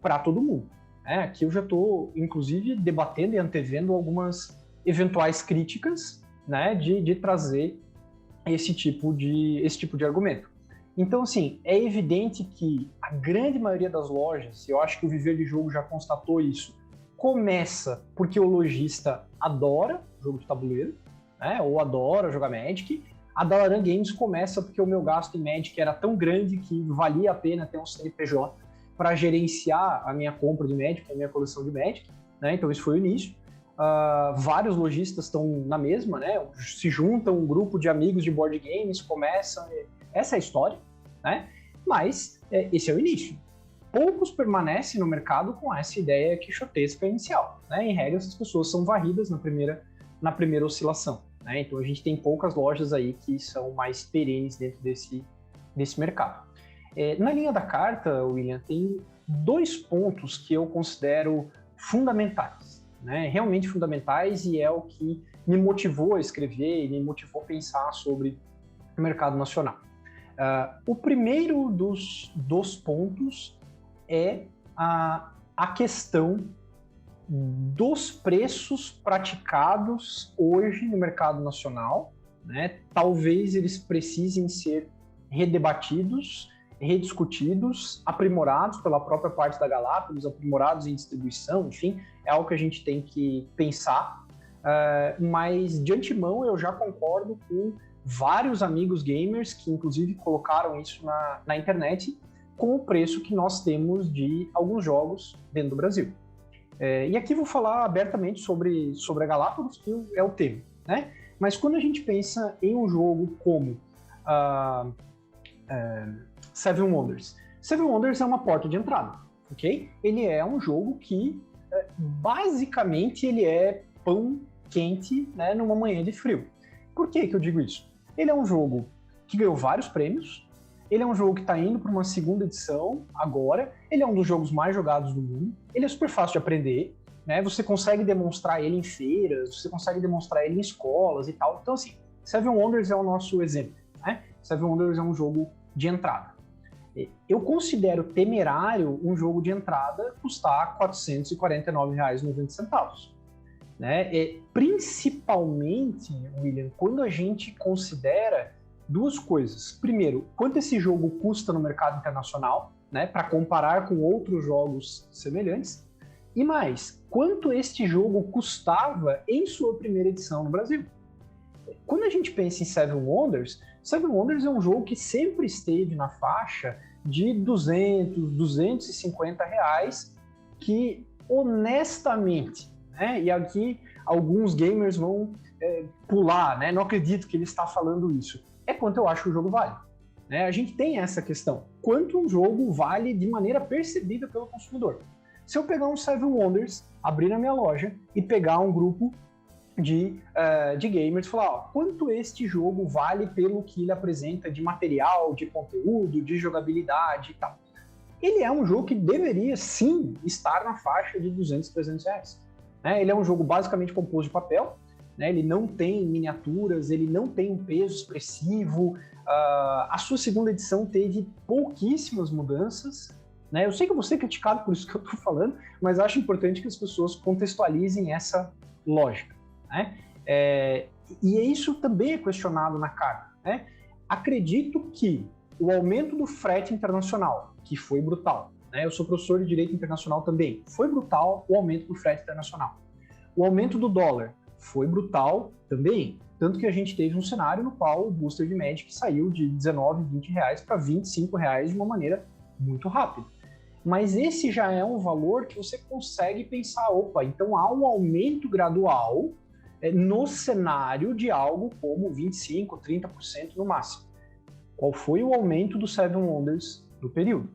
para todo mundo. Aqui eu já estou, inclusive, debatendo e antevendo algumas eventuais críticas, né, de trazer esse tipo de argumento. Então, assim, é evidente que a grande maioria das lojas, eu acho que o Viver de Jogo já constatou isso, começa porque o lojista adora jogo de tabuleiro, né, ou adora jogar Magic. A Dalaran Games começa porque o meu gasto em Magic era tão grande que valia a pena ter um CNPJ para gerenciar a minha compra de Magic, a minha coleção de Magic, né? Então esse foi o início. Vários lojistas estão na mesma, né? Se juntam um grupo de amigos de board games, começam, essa é a história, né? Mas esse é o início. Poucos permanecem no mercado com essa ideia quixotesca inicial, né? Em regra, essas pessoas são varridas na primeira oscilação, né? Então a gente tem poucas lojas aí que são mais perenes dentro desse mercado. Na linha da carta, William, tem 2 pontos que eu considero fundamentais, né? Realmente fundamentais, e é o que me motivou a escrever e me motivou a pensar sobre o mercado nacional. O primeiro dos pontos é a questão dos preços praticados hoje no mercado nacional, né? Talvez eles precisem ser redebatidos, rediscutidos, aprimorados pela própria parte da Galápagos, aprimorados em distribuição, enfim, é algo que a gente tem que pensar, mas de antemão eu já concordo com vários amigos gamers que inclusive colocaram isso na internet com o preço que nós temos de alguns jogos dentro do Brasil. E aqui vou falar abertamente sobre a Galápagos, que é o tema, né? Mas quando a gente pensa em um jogo como Seven Wonders. Seven Wonders é uma porta de entrada, ok? Ele é um jogo que, basicamente, ele é pão quente, né, numa manhã de frio. Por que eu digo isso? Ele é um jogo que ganhou vários prêmios, ele é um jogo que está indo para uma segunda edição agora, ele é um dos jogos mais jogados do mundo, ele é super fácil de aprender, né? Você consegue demonstrar ele em feiras, você consegue demonstrar ele em escolas e tal. Então, assim, Seven Wonders é o nosso exemplo, né? Seven Wonders é um jogo de entrada. Eu considero temerário um jogo de entrada custar R$ 449,90, né? Principalmente, William, quando a gente considera 2 coisas. Primeiro, quanto esse jogo custa no mercado internacional, né, para comparar com outros jogos semelhantes, e mais, quanto este jogo custava em sua primeira edição no Brasil. Quando a gente pensa em Seven Wonders é um jogo que sempre esteve na faixa de R$200, R$250, que honestamente, né, e aqui alguns gamers vão pular, né, não acredito que ele está falando isso, é quanto eu acho que o jogo vale. A gente tem essa questão, quanto um jogo vale de maneira percebida pelo consumidor. Se eu pegar um Seven Wonders, abrir na minha loja e pegar um grupo de gamers e falar, ó, quanto este jogo vale pelo que ele apresenta de material, de conteúdo, de jogabilidade e tal. Ele é um jogo que deveria sim estar na faixa de R$200, R$300. Ele é um jogo basicamente composto de papel, né? Ele não tem miniaturas, ele não tem um peso expressivo. A sua segunda edição teve pouquíssimas mudanças, né? Eu sei que eu vou ser criticado por isso que eu estou falando, mas acho importante que as pessoas contextualizem essa lógica, né? E isso também é questionado na carta, né? Acredito que o aumento do frete internacional, que foi brutal, né? Eu sou professor de Direito Internacional também, foi brutal o aumento do frete internacional. O aumento do dólar foi brutal também, tanto que a gente teve um cenário no qual o booster de Magic saiu de R$19, R$20 para R$25 de uma maneira muito rápida. Mas esse já é um valor que você consegue pensar, opa, então há um aumento gradual no cenário de algo como 25%, 30% no máximo. Qual foi o aumento do Seven Wonders no período?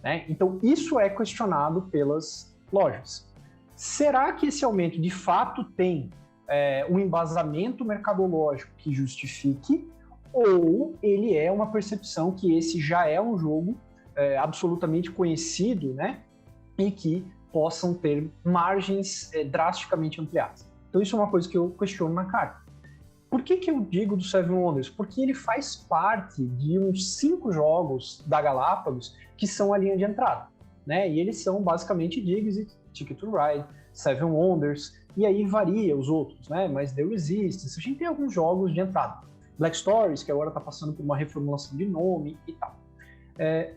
Né? Então, isso é questionado pelas lojas. Será que esse aumento de fato tem um embasamento mercadológico que justifique, ou ele é uma percepção que esse já é um jogo absolutamente conhecido, né? E que possam ter margens drasticamente ampliadas? Então, isso é uma coisa que eu questiono na carta. Por que eu digo do Seven Wonders? Porque ele faz parte de uns 5 jogos da Galápagos que são a linha de entrada, né? E eles são basicamente Dixit, Ticket to Ride, Seven Wonders, e aí varia os outros, né? Mas The Resistance, a gente tem alguns jogos de entrada. Black Stories, que agora está passando por uma reformulação de nome e tal.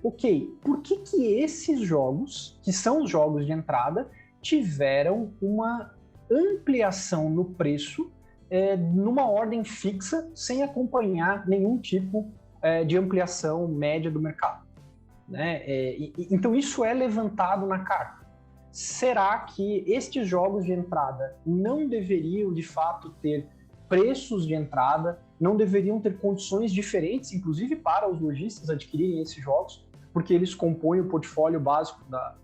Ok, por que esses jogos, que são os jogos de entrada, tiveram uma ampliação no preço numa ordem fixa, sem acompanhar nenhum tipo de ampliação média do mercado, né? Então isso é levantado na carta. Será que estes jogos de entrada não deveriam, de fato, ter preços de entrada, não deveriam ter condições diferentes, inclusive para os lojistas adquirirem esses jogos, porque eles compõem o portfólio básico da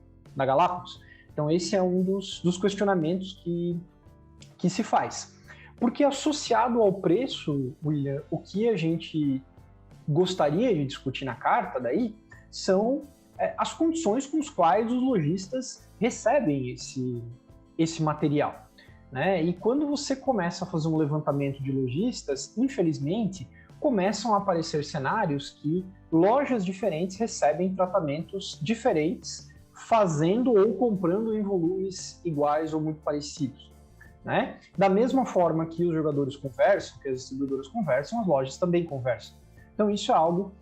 Galápagos? Então esse é um dos questionamentos que se faz. Porque associado ao preço, William, o que a gente gostaria de discutir na carta daí são as condições com as quais os lojistas recebem esse material, né? E quando você começa a fazer um levantamento de lojistas, infelizmente, começam a aparecer cenários que lojas diferentes recebem tratamentos diferentes, fazendo ou comprando em volumes iguais ou muito parecidos, né? Da mesma forma que os jogadores conversam, que as distribuidoras conversam, as lojas também conversam. Então isso é algo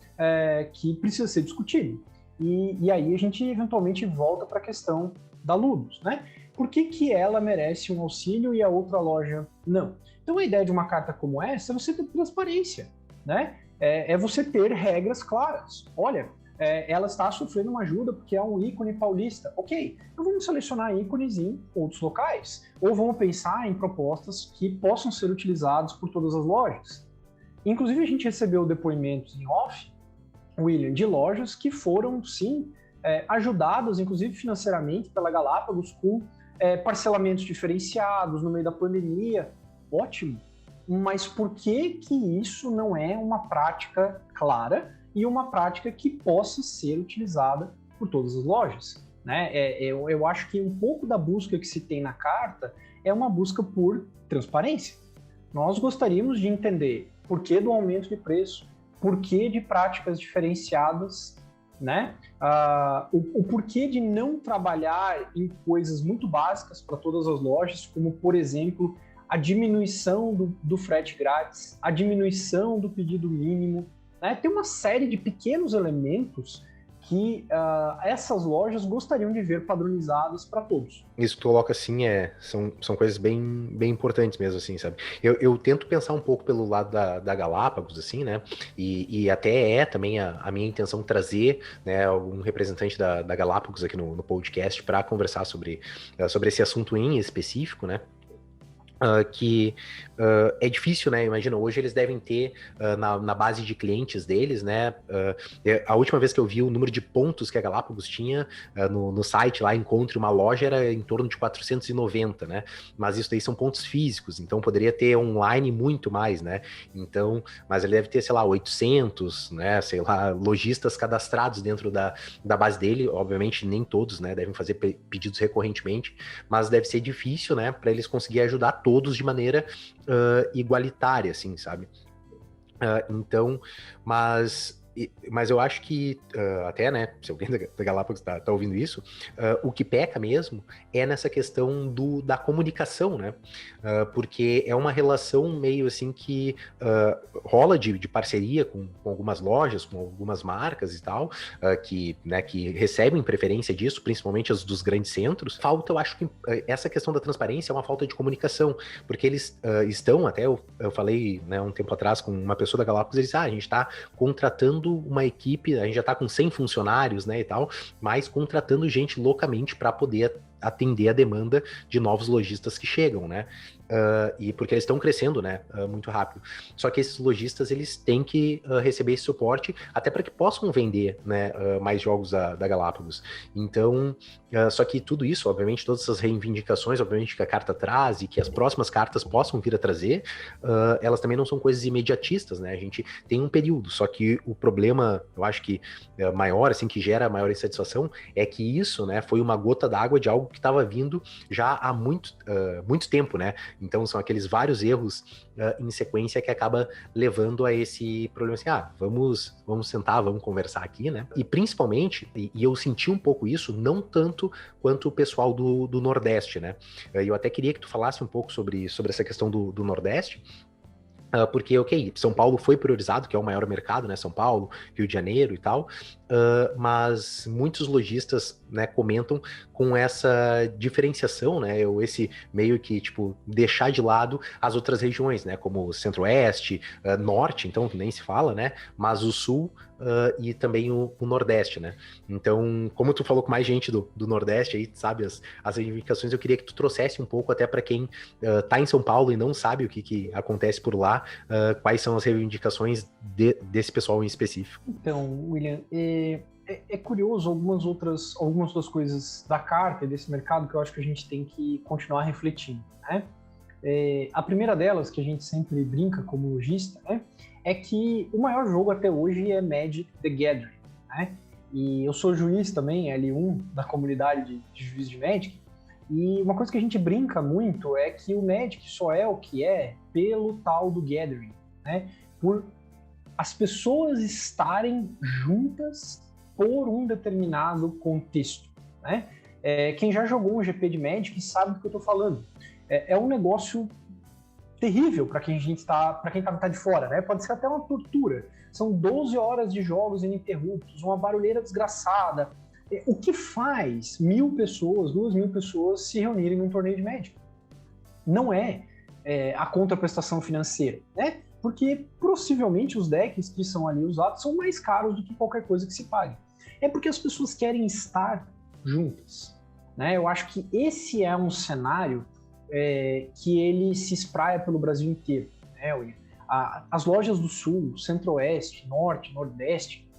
que precisa ser discutido. E aí a gente eventualmente volta para a questão da Ludus, né? Por que ela merece um auxílio e a outra loja não? Então a ideia de uma carta como essa é você ter transparência, né? É você ter regras claras. Olha, ela está sofrendo uma ajuda porque é um ícone paulista. Ok, então vamos selecionar ícones em outros locais. Ou vamos pensar em propostas que possam ser utilizadas por todas as lojas. Inclusive a gente recebeu depoimentos em off, William, de lojas que foram, sim, ajudadas, inclusive financeiramente, pela Galápagos com parcelamentos diferenciados no meio da pandemia. Ótimo, mas por que isso não é uma prática clara e uma prática que possa ser utilizada por todas as lojas, né? Eu acho que um pouco da busca que se tem na carta é uma busca por transparência. Nós gostaríamos de entender por que do aumento de preço, por que de práticas diferenciadas, né? O porquê de não trabalhar em coisas muito básicas para todas as lojas, como, por exemplo, a diminuição do frete grátis, a diminuição do pedido mínimo, né? Tem uma série de pequenos elementos que essas lojas gostariam de ver padronizadas para todos.
Isso que tu coloca assim, são coisas bem, bem importantes mesmo, assim, sabe? Eu tento pensar um pouco pelo lado da Galápagos, assim, né? E até também a minha intenção trazer, né, um representante da Galápagos aqui no podcast para conversar sobre esse assunto em específico, né? Que é difícil, né? Imagina, hoje eles devem ter na base de clientes deles, né? A última vez que eu vi o número de pontos que a Galápagos tinha no site lá, Encontre uma Loja, era em torno de 490, né? Mas isso daí são pontos físicos, então poderia ter online muito mais, né? Então, mas ele deve ter, sei lá, 800, né? Sei lá, lojistas cadastrados dentro da base dele. Obviamente, nem todos, né? Devem fazer pedidos recorrentemente, mas deve ser difícil, né? Para eles conseguirem ajudar todos todos de maneira igualitária, assim, sabe? Então, mas eu acho que, até, né, se alguém da Galápagos tá ouvindo isso, o que peca mesmo é nessa questão da comunicação, né? Porque é uma relação meio assim que rola de parceria com algumas lojas, com algumas marcas e tal, que recebem preferência disso, principalmente as dos grandes centros. Falta, eu acho que essa questão da transparência é uma falta de comunicação, porque eles estão, até eu falei, né, um tempo atrás com uma pessoa da Galápagos, eles a gente está contratando uma equipe, a gente já tá com 100 funcionários, né, e tal, mas contratando gente loucamente para poder atender a demanda de novos lojistas que chegam, né? E porque eles estão crescendo, né, muito rápido. Só que esses lojistas, eles têm que receber esse suporte até para que possam vender, né, mais jogos da Galápagos. Então, só que tudo isso, obviamente, todas essas reivindicações, obviamente, que a carta traz e que as próximas cartas possam vir a trazer, elas também não são coisas imediatistas, né? A gente tem um período, só que o problema, eu acho que maior, assim, que gera maior insatisfação, é que isso, né, foi uma gota d'água de algo que estava vindo já há muito tempo, né? Então são aqueles vários erros em sequência que acaba levando a esse problema assim, vamos sentar, vamos conversar aqui, né? E principalmente, e eu senti um pouco isso, não tanto quanto o pessoal do Nordeste, né? Eu até queria que tu falasse um pouco sobre essa questão do Nordeste, porque, ok, São Paulo foi priorizado, que é o maior mercado, né? São Paulo, Rio de Janeiro e tal, mas muitos lojistas, né, comentam com essa diferenciação, né? Esse meio que, tipo, deixar de lado as outras regiões, né? Como o Centro-Oeste, Norte, então, nem se fala, né? Mas o Sul e também o Nordeste, né? Então, como tu falou com mais gente do Nordeste aí, sabe, as reivindicações, eu queria que tu trouxesse um pouco até para quem tá em São Paulo e não sabe o que acontece por lá, quais são as reivindicações desse pessoal em específico.
Então, William, é curioso algumas outras coisas da carta e desse mercado que eu acho que a gente tem que continuar refletindo, né? A primeira delas, que a gente sempre brinca como lojista, né, é que o maior jogo até hoje é Magic: The Gathering, né? E eu sou juiz também, L1 da comunidade de juiz de Magic, e uma coisa que a gente brinca muito é que o Magic só é o que é pelo tal do Gathering, né? Por as pessoas estarem juntas por um determinado contexto, né? Quem já jogou um GP de Magic sabe do que eu estou falando. É um negócio terrível para quem tá de fora, né? Pode ser até uma tortura. São 12 horas de jogos ininterruptos, uma barulheira desgraçada. O que faz 1.000 pessoas, 2.000 pessoas se reunirem num torneio de Magic? Não é a contraprestação financeira, né? Porque possivelmente os decks que são ali usados são mais caros do que qualquer coisa que se pague. É porque as pessoas querem estar juntas, né? Eu acho que esse é um cenário que ele se espraia pelo Brasil inteiro, né? As lojas do Sul, Centro-Oeste, Norte, Nordeste,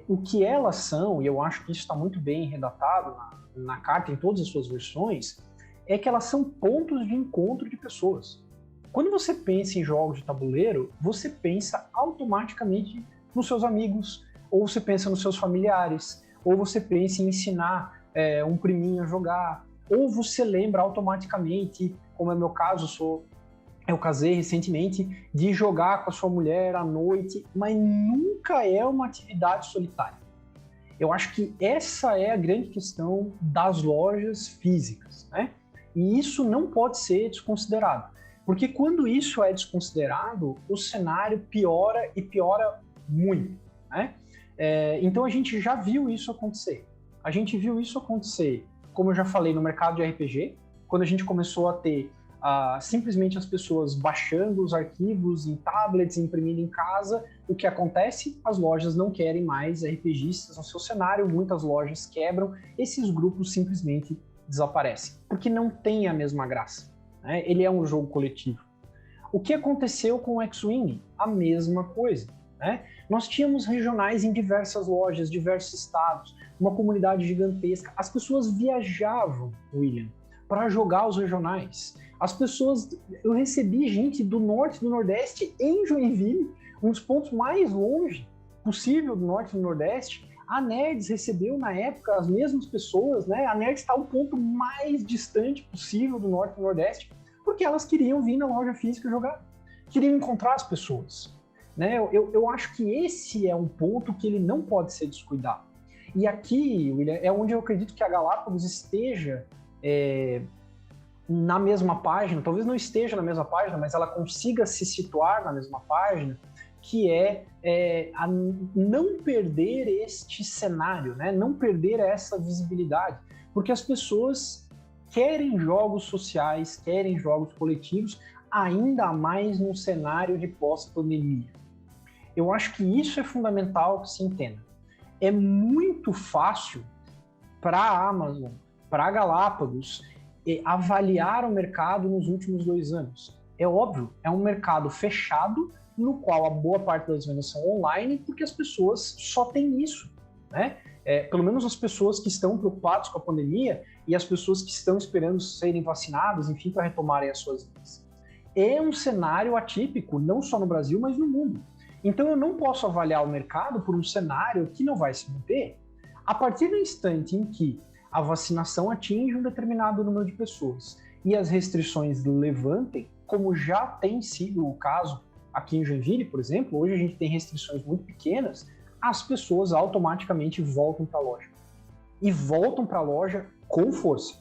o que elas são, e eu acho que isso está muito bem redatado na carta em todas as suas versões, é que elas são pontos de encontro de pessoas. Quando você pensa em jogos de tabuleiro, você pensa automaticamente nos seus amigos, ou você pensa nos seus familiares, ou você pensa em ensinar um priminho a jogar, ou você lembra automaticamente, como é meu caso, eu casei recentemente, de jogar com a sua mulher à noite, mas nunca é uma atividade solitária. Eu acho que essa é a grande questão das lojas físicas, né? E isso não pode ser desconsiderado. Porque quando isso é desconsiderado, o cenário piora e piora muito, né? Então a gente já viu isso acontecer. A gente viu isso acontecer, como eu já falei, no mercado de RPG, quando a gente começou a ter simplesmente as pessoas baixando os arquivos em tablets, imprimindo em casa. O que acontece? As lojas não querem mais RPGistas no seu cenário, muitas lojas quebram, esses grupos simplesmente desaparecem, porque não tem a mesma graça, né? Ele é um jogo coletivo. O que aconteceu com o X-Wing? A mesma coisa, né? Nós tínhamos regionais em diversas lojas, diversos estados, uma comunidade gigantesca. As pessoas viajavam, William, para jogar os regionais. Eu recebi gente do norte e do nordeste em Joinville, um dos pontos mais longe possível do norte e do nordeste. A Nerds recebeu, na época, as mesmas pessoas, né? A Nerds está o ponto mais distante possível do norte e do nordeste. porque elas queriam vir na loja física jogar, queriam encontrar as pessoas. Né? Eu acho que esse é um ponto que ele não pode ser descuidado. E aqui, William, é onde eu acredito que a Galápagos esteja na mesma página, talvez não esteja na mesma página, mas ela consiga se situar na mesma página, que a não perder este cenário, né? Não perder essa visibilidade, porque as pessoas querem jogos sociais, querem jogos coletivos, ainda mais num cenário de pós-pandemia. Eu acho que isso é fundamental que se entenda. É muito fácil para a Amazon, para a Galápagos, avaliar o mercado nos últimos 2 anos. É óbvio, é um mercado fechado, no qual a boa parte das vendas são online, porque as pessoas só têm isso, né? Pelo menos as pessoas que estão preocupadas com a pandemia e as pessoas que estão esperando serem vacinadas, enfim, para retomarem as suas vidas. É um cenário atípico, não só no Brasil, mas no mundo. Então eu não posso avaliar o mercado por um cenário que não vai se manter a partir do instante em que a vacinação atinge um determinado número de pessoas e as restrições levantem, como já tem sido o caso aqui em Joinville, por exemplo. Hoje a gente tem restrições muito pequenas, as pessoas automaticamente voltam para a loja. E voltam para a loja com força.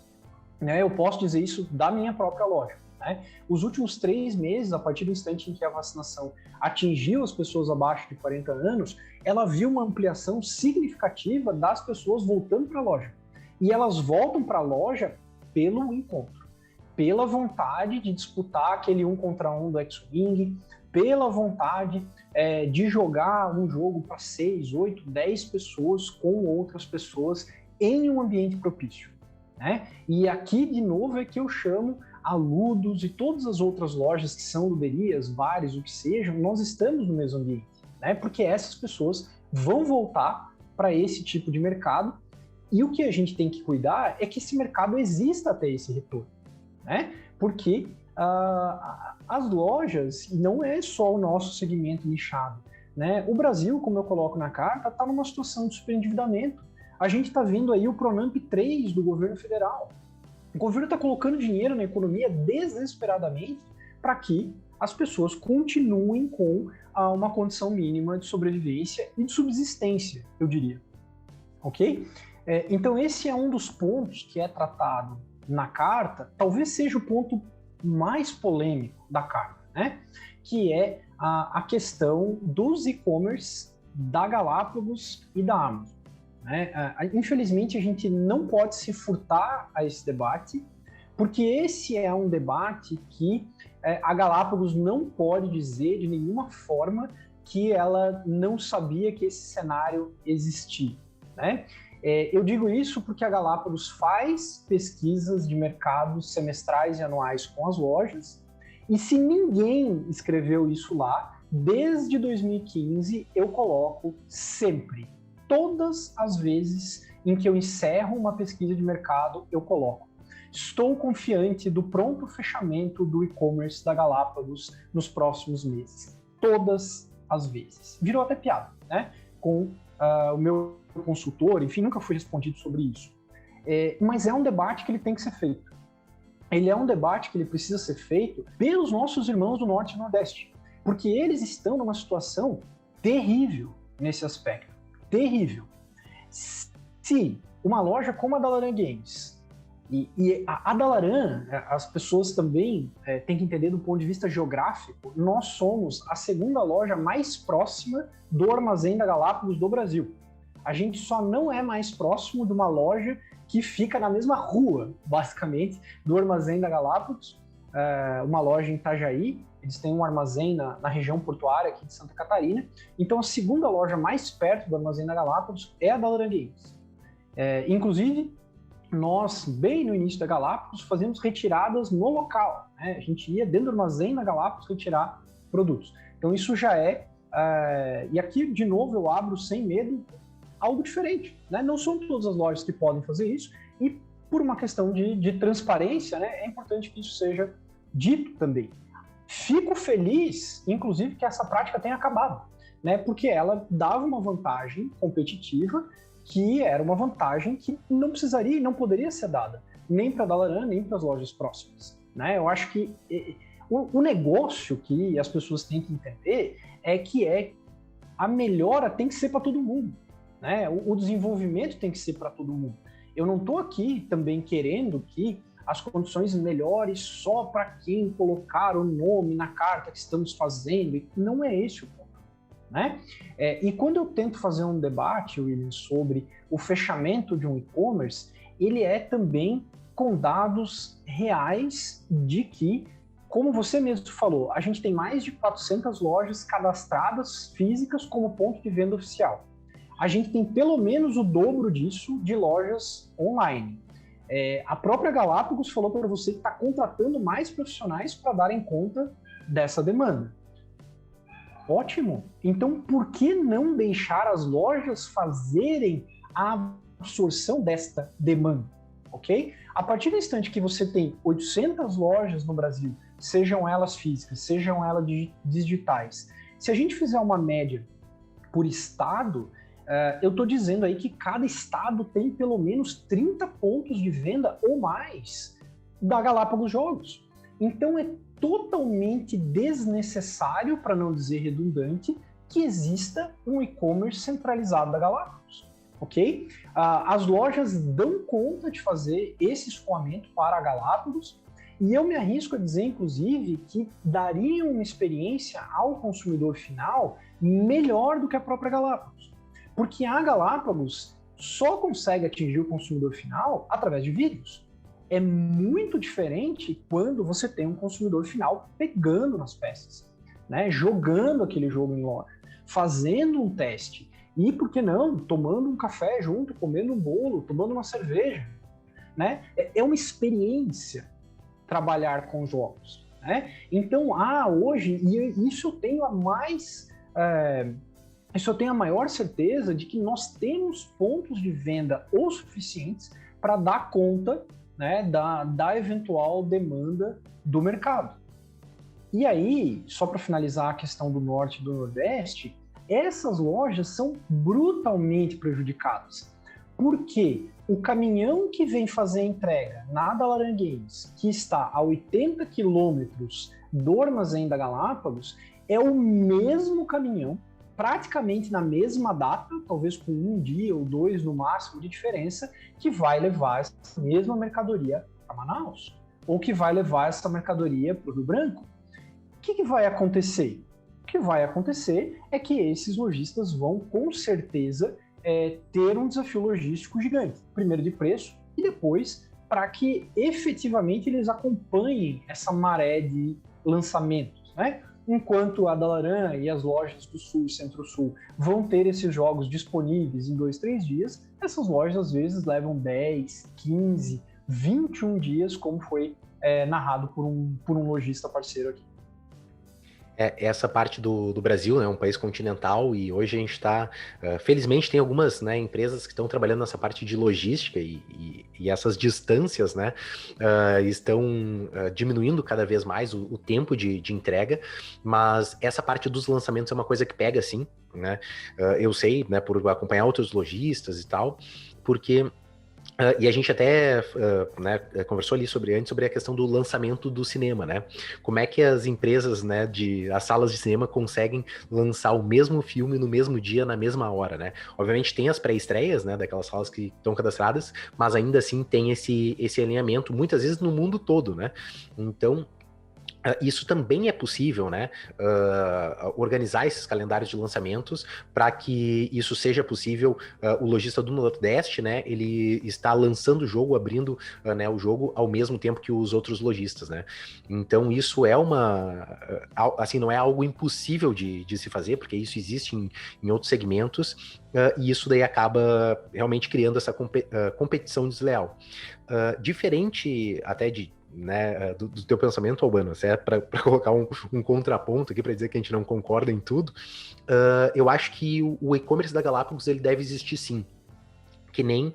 Né? Eu posso dizer isso da minha própria loja. Né? Os últimos 3 meses, a partir do instante em que a vacinação atingiu as pessoas abaixo de 40 anos, ela viu uma ampliação significativa das pessoas voltando para a loja. E elas voltam para a loja pelo encontro, pela vontade de disputar aquele 1 contra 1 do X-Wing, pela vontade de jogar um jogo para 6, 8, 10 pessoas com outras pessoas em um ambiente propício. Né? E aqui, de novo, é que eu chamo a Ludos e todas as outras lojas que são luderias, bares, o que sejam, nós estamos no mesmo ambiente, né? Porque essas pessoas vão voltar para esse tipo de mercado e o que a gente tem que cuidar é que esse mercado exista até esse retorno, né? Porque as lojas, e não é só o nosso segmento nichado, né? O Brasil, como eu coloco na carta, está numa situação de superendividamento. A gente está vendo aí o Pronamp 3 do governo federal. O governo está colocando dinheiro na economia desesperadamente para que as pessoas continuem com uma condição mínima de sobrevivência e de subsistência, eu diria. Ok? Então esse é um dos pontos que é tratado na carta, talvez seja o ponto mais polêmico da carta, né? Que é a questão dos e-commerce da Galápagos e da Amazon. Né? Infelizmente, a gente não pode se furtar a esse debate, porque esse é um debate que a Galápagos não pode dizer de nenhuma forma que ela não sabia que esse cenário existia. Né? Eu digo isso porque a Galápagos faz pesquisas de mercado semestrais e anuais com as lojas, e se ninguém escreveu isso lá, desde 2015 eu coloco sempre. Todas as vezes em que eu encerro uma pesquisa de mercado, eu coloco. Estou confiante do pronto fechamento do e-commerce da Galápagos nos próximos meses. Todas as vezes. Virou até piada, né? Com o meu consultor, enfim, nunca fui respondido sobre isso. Mas é um debate que ele tem que ser feito. Ele é um debate que ele precisa ser feito pelos nossos irmãos do Norte e Nordeste. Porque eles estão numa situação terrível nesse aspecto. Terrível. Se uma loja como a Dalaran Games, e a Dalaran, as pessoas também têm que entender do ponto de vista geográfico, nós somos a segunda loja mais próxima do Armazém da Galápagos do Brasil. A gente só não é mais próximo de uma loja que fica na mesma rua, basicamente, do Armazém da Galápagos, uma loja em Itajaí. Eles têm um armazém na região portuária aqui de Santa Catarina. Então, a segunda loja mais perto do Armazém da Galápagos é a Dalaran Games. Inclusive, nós, bem no início da Galápagos, fazíamos retiradas no local. Né? A gente ia dentro do Armazém da Galápagos retirar produtos. Então, isso já e aqui, de novo, eu abro sem medo algo diferente. Né? Não são todas as lojas que podem fazer isso. E, por uma questão de transparência, né, é importante que isso seja dito também. Fico feliz, inclusive, que essa prática tenha acabado, né? Porque ela dava uma vantagem competitiva que era uma vantagem que não precisaria e não poderia ser dada, nem para a Dalaran, nem para as lojas próximas. né? Eu acho que o negócio que as pessoas têm que entender é que a melhora tem que ser para todo mundo, né? O desenvolvimento tem que ser para todo mundo. Eu não estou aqui também querendo que as condições melhores só para quem colocar o nome na carta que estamos fazendo. Não é esse o ponto, né? E quando eu tento fazer um debate, William, sobre o fechamento de um e-commerce, ele é também com dados reais de que, como você mesmo falou, a gente tem mais de 400 lojas cadastradas físicas como ponto de venda oficial. A gente tem pelo menos o dobro disso de lojas online. A própria Galápagos falou para você que está contratando mais profissionais para darem conta dessa demanda. Ótimo! Então, por que não deixar as lojas fazerem a absorção desta demanda? Ok? A partir do instante que você tem 800 lojas no Brasil, sejam elas físicas, sejam elas digitais, se a gente fizer uma média por estado, eu estou dizendo aí que cada estado tem pelo menos 30 pontos de venda ou mais da Galápagos Jogos. Então é totalmente desnecessário, para não dizer redundante, que exista um e-commerce centralizado da Galápagos. Ok? As lojas dão conta de fazer esse escoamento para a Galápagos e eu me arrisco a dizer, inclusive, que daria uma experiência ao consumidor final melhor do que a própria Galápagos. Porque a Galápagos só consegue atingir o consumidor final através de vídeos. É muito diferente quando você tem um consumidor final pegando nas peças, né? Jogando aquele jogo em loja, fazendo um teste. E, por que não, tomando um café junto, comendo um bolo, tomando uma cerveja, né? É uma experiência trabalhar com jogos, né? Então, hoje, e isso eu tenho a maior certeza de que nós temos pontos de venda o suficientes para dar conta, né, da eventual demanda do mercado. E aí, só para finalizar a questão do Norte e do Nordeste, essas lojas são brutalmente prejudicadas. Porque o caminhão que vem fazer a entrega na Dalaran-Games, que está a 80 quilômetros do armazém da Galápagos, é o mesmo caminhão, praticamente na mesma data, talvez com um dia ou dois no máximo de diferença, que vai levar essa mesma mercadoria para Manaus, ou que vai levar essa mercadoria para o Rio Branco. O que vai acontecer? O que vai acontecer é que esses lojistas vão, com certeza, ter um desafio logístico gigante. Primeiro de preço e depois para que efetivamente eles acompanhem essa maré de lançamentos, né? Enquanto a Dalaran e as lojas do Sul e Centro-Sul vão ter esses jogos disponíveis em 2, 3 dias, essas lojas às vezes levam 10, 15, 21 dias, como foi narrado por um lojista parceiro aqui.
Essa parte do Brasil, né, um país continental, e hoje a gente está, felizmente tem algumas, né, empresas que estão trabalhando nessa parte de logística e essas distâncias, né, estão diminuindo cada vez mais o tempo de entrega, mas essa parte dos lançamentos é uma coisa que pega, sim, né, eu sei, né, por acompanhar outros lojistas e tal, porque... e a gente até né, conversou ali antes sobre a questão do lançamento do cinema, né? Como é que as empresas, né, as salas de cinema conseguem lançar o mesmo filme no mesmo dia, na mesma hora, né? Obviamente tem as pré-estreias, né, daquelas salas que estão cadastradas, mas ainda assim tem esse alinhamento, muitas vezes no mundo todo, né? Então... isso também é possível, né? Organizar esses calendários de lançamentos para que isso seja possível. O lojista do Nordeste, né? Ele está lançando o jogo, abrindo né, o jogo ao mesmo tempo que os outros lojistas, né? Então isso é assim, não é algo impossível de se fazer, porque isso existe em outros segmentos. E isso daí acaba realmente criando essa competição desleal. Diferente até né, do teu pensamento, Albano, para colocar um contraponto aqui para dizer que a gente não concorda em tudo, eu acho que o e-commerce da Galápagos ele deve existir sim, que nem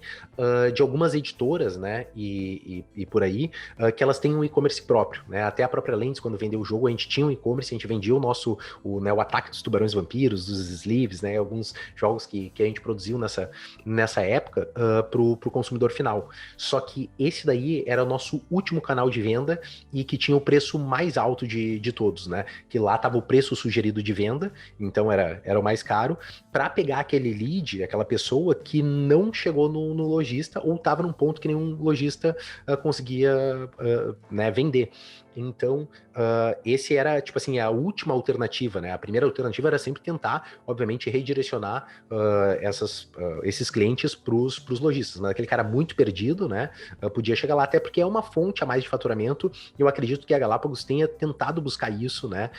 de algumas editoras, né, e por aí, que elas têm um e-commerce próprio, né, até a própria Lens, quando vendeu o jogo, a gente tinha um e-commerce, a gente vendia né, o Ataque dos Tubarões Vampiros, dos Sleeves, né, alguns jogos que a gente produziu nessa época pro consumidor final. Só que esse daí era o nosso último canal de venda e que tinha o preço mais alto de todos, né, que lá tava o preço sugerido de venda, então era o mais caro, para pegar aquele lead, aquela pessoa que não chegou no lojista ou estava num ponto que nenhum lojista conseguia né, vender. Então, esse era, tipo assim, a última alternativa, né? A primeira alternativa era sempre tentar, obviamente, redirecionar esses clientes para os lojistas. Mas aquele cara muito perdido, né? Podia chegar lá, até porque é uma fonte a mais de faturamento, e eu acredito que a Galápagos tenha tentado buscar isso, né?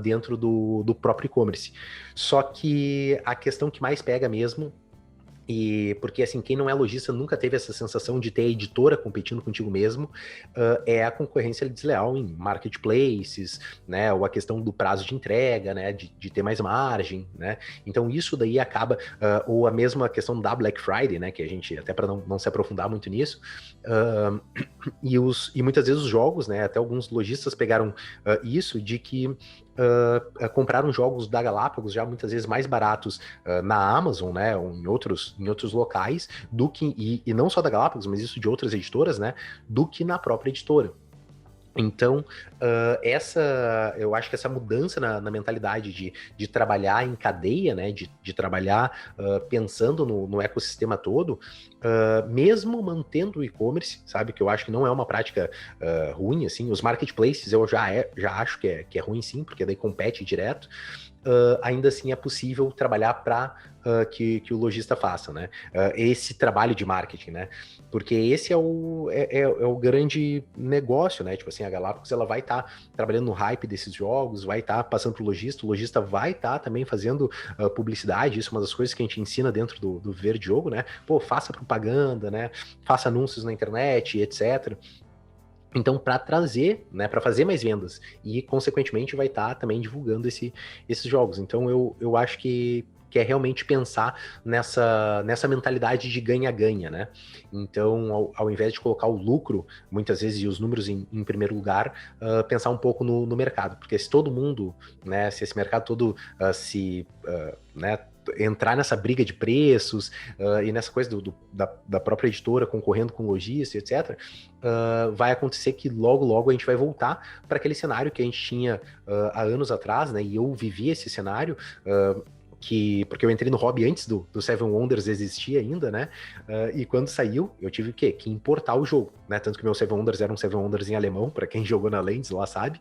Dentro do próprio e-commerce. Só que a questão que mais pega mesmo, e porque assim, quem não é lojista nunca teve essa sensação de ter a editora competindo contigo mesmo, é a concorrência desleal em marketplaces, né, ou a questão do prazo de entrega, né, de ter mais margem, né, então isso daí acaba, ou a mesma questão da Black Friday, né, que a gente, até para não se aprofundar muito nisso, e muitas vezes os jogos, né, até alguns lojistas pegaram isso, de que compraram jogos da Galápagos já muitas vezes mais baratos na Amazon, né, ou em outros locais, do que, e não só da Galápagos, mas isso de outras editoras, né, do que na própria editora. Então, eu acho que essa mudança na mentalidade de trabalhar em cadeia, né, de trabalhar pensando no ecossistema todo, mesmo mantendo o e-commerce, sabe, que eu acho que não é uma prática ruim, assim, os marketplaces eu já acho que é ruim sim, porque daí compete direto, ainda assim é possível trabalhar para que o lojista faça, né? Esse trabalho de marketing, né? Porque esse é o grande negócio, né? Tipo assim, a Galápagos ela vai estar trabalhando no hype desses jogos, vai estar passando para o lojista vai estar também fazendo publicidade, isso é uma das coisas que a gente ensina dentro do Verde Jogo, né? Pô, faça propaganda, né? Faça anúncios na internet, etc. Então, para trazer, né, para fazer mais vendas e, consequentemente, vai estar também divulgando esses jogos. Então, eu acho que é realmente pensar nessa mentalidade de ganha-ganha, né? Então, ao invés de colocar o lucro, muitas vezes, e os números em primeiro lugar, pensar um pouco no mercado. Porque se todo mundo, né, se esse mercado todo né, entrar nessa briga de preços e nessa coisa da própria editora concorrendo com lojista, etc., vai acontecer que logo a gente vai voltar para aquele cenário que a gente tinha há anos atrás, né? E eu vivi esse cenário, porque eu entrei no hobby antes do Seven Wonders existir ainda, né? E quando saiu, eu tive que importar o jogo, né? Tanto que meu Seven Wonders era um Seven Wonders em alemão, para quem jogou na Lens lá sabe,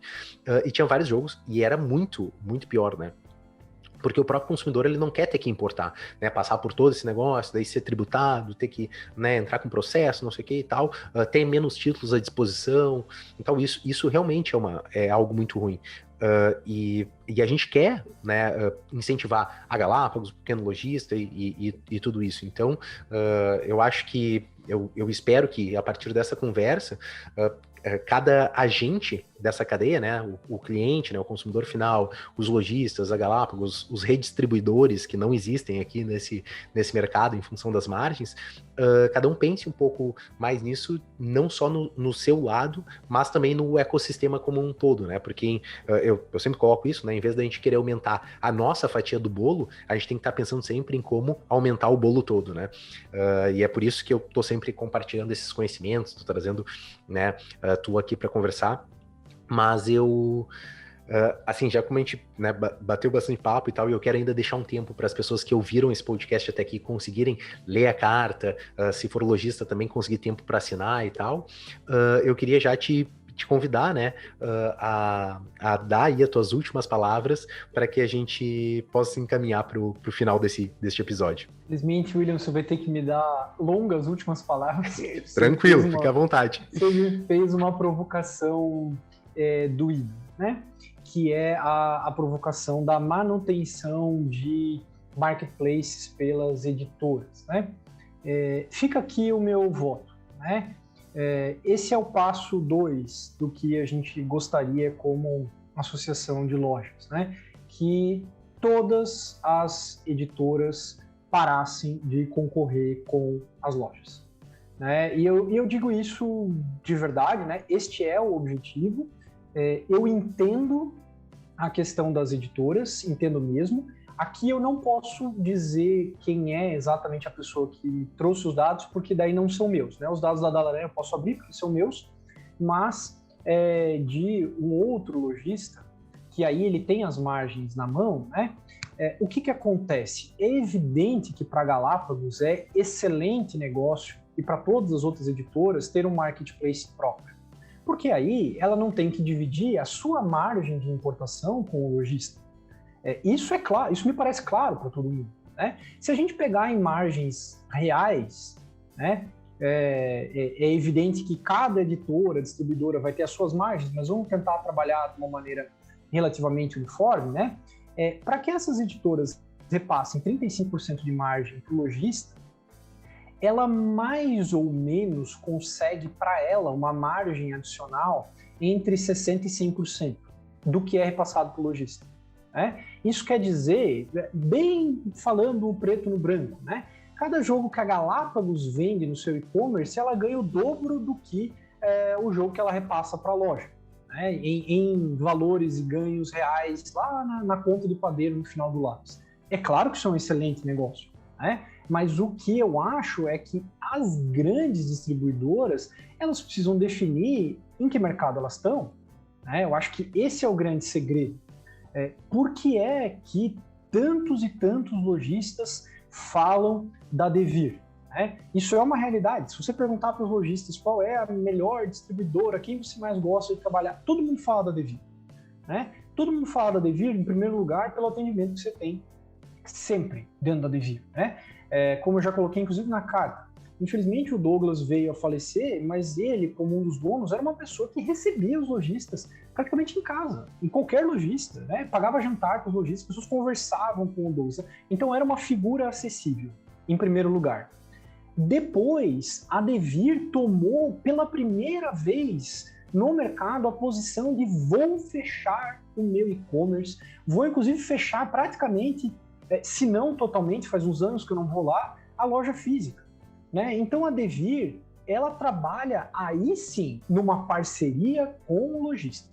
e tinha vários jogos, e era muito, muito pior, né? Porque o próprio consumidor ele não quer ter que importar, né, passar por todo esse negócio, daí ser tributado, ter que, né, entrar com processo, não sei o que e tal, ter menos títulos à disposição, então isso realmente é algo muito ruim. E a gente quer, né, incentivar a Galápagos, o pequeno lojista e tudo isso. Então, eu acho que, eu espero que a partir dessa conversa, cada agente dessa cadeia, né, o cliente, né, o consumidor final, os lojistas, a Galápagos, os redistribuidores que não existem aqui nesse mercado em função das margens, cada um pense um pouco mais nisso, não só no seu lado, mas também no ecossistema como um todo, né, porque eu sempre coloco isso, né, em vez da gente querer aumentar a nossa fatia do bolo, a gente tem que estar pensando sempre em como aumentar o bolo todo, né, e é por isso que eu tô sempre compartilhando esses conhecimentos, tô trazendo, né, tu aqui para conversar, mas eu, assim, já como a gente, né, bateu bastante papo e tal, e eu quero ainda deixar um tempo para as pessoas que ouviram esse podcast até aqui conseguirem ler a carta, se for lojista também conseguir tempo para assinar e tal, eu queria já te convidar, né, a dar aí as tuas últimas palavras para que a gente possa se encaminhar para o final deste episódio.
Infelizmente, William, você vai ter que me dar longas últimas palavras.
Tranquilo, fica à vontade.
Você me fez uma provocação doída, né? Que é a provocação da manutenção de marketplaces pelas editoras, né? Fica aqui o meu voto, né? Esse é o passo 2 do que a gente gostaria como associação de lojas, né? Que todas as editoras parassem de concorrer com as lojas. Né? E eu digo isso de verdade, né? Este é o objetivo. Eu entendo a questão das editoras, entendo mesmo. Aqui eu não posso dizer quem é exatamente a pessoa que trouxe os dados, porque daí não são meus, né? Os dados da Dalaran eu posso abrir porque são meus, mas de um outro lojista, que aí ele tem as margens na mão, né? O que acontece? É evidente que para a Galápagos é excelente negócio e para todas as outras editoras ter um marketplace próprio, porque aí ela não tem que dividir a sua margem de importação com o lojista. Isso é claro, isso me parece claro para todo mundo, né? Se a gente pegar em margens reais, né, é evidente que cada editora, distribuidora vai ter as suas margens, mas vamos tentar trabalhar de uma maneira relativamente uniforme, né? Para que essas editoras repassem 35% de margem para o lojista, ela mais ou menos consegue para ela uma margem adicional entre 60% e 100% do que é repassado para o lojista. Né? Isso quer dizer, bem falando o preto no branco, né? Cada jogo que a Galápagos vende no seu e-commerce, ela ganha o dobro do que o jogo que ela repassa para a loja, né? Em valores e ganhos reais lá na conta do padeiro no final do lápis. É claro que isso é um excelente negócio, né? Mas o que eu acho é que as grandes distribuidoras, elas precisam definir em que mercado elas estão, né? Eu acho que esse é o grande segredo. Por que é que tantos e tantos lojistas falam da Devir? Né? Isso é uma realidade. Se você perguntar para os lojistas qual é a melhor distribuidora, quem você mais gosta de trabalhar, todo mundo fala da Devir. Né? Todo mundo fala da Devir, em primeiro lugar, pelo atendimento que você tem sempre dentro da Devir. Né? Como eu já coloquei, inclusive, na carta. Infelizmente, o Douglas veio a falecer, mas ele, como um dos donos, era uma pessoa que recebia os lojistas praticamente em casa, em qualquer lojista, né? Pagava jantar com os lojistas, as pessoas conversavam com o Douglas. Então, era uma figura acessível, em primeiro lugar. Depois, a Devir tomou, pela primeira vez no mercado, a posição de vou fechar o meu e-commerce, vou, inclusive, fechar praticamente, se não totalmente, faz uns anos que eu não vou lá, a loja física. Né? Então a Devir, ela trabalha aí sim numa parceria com o lojista.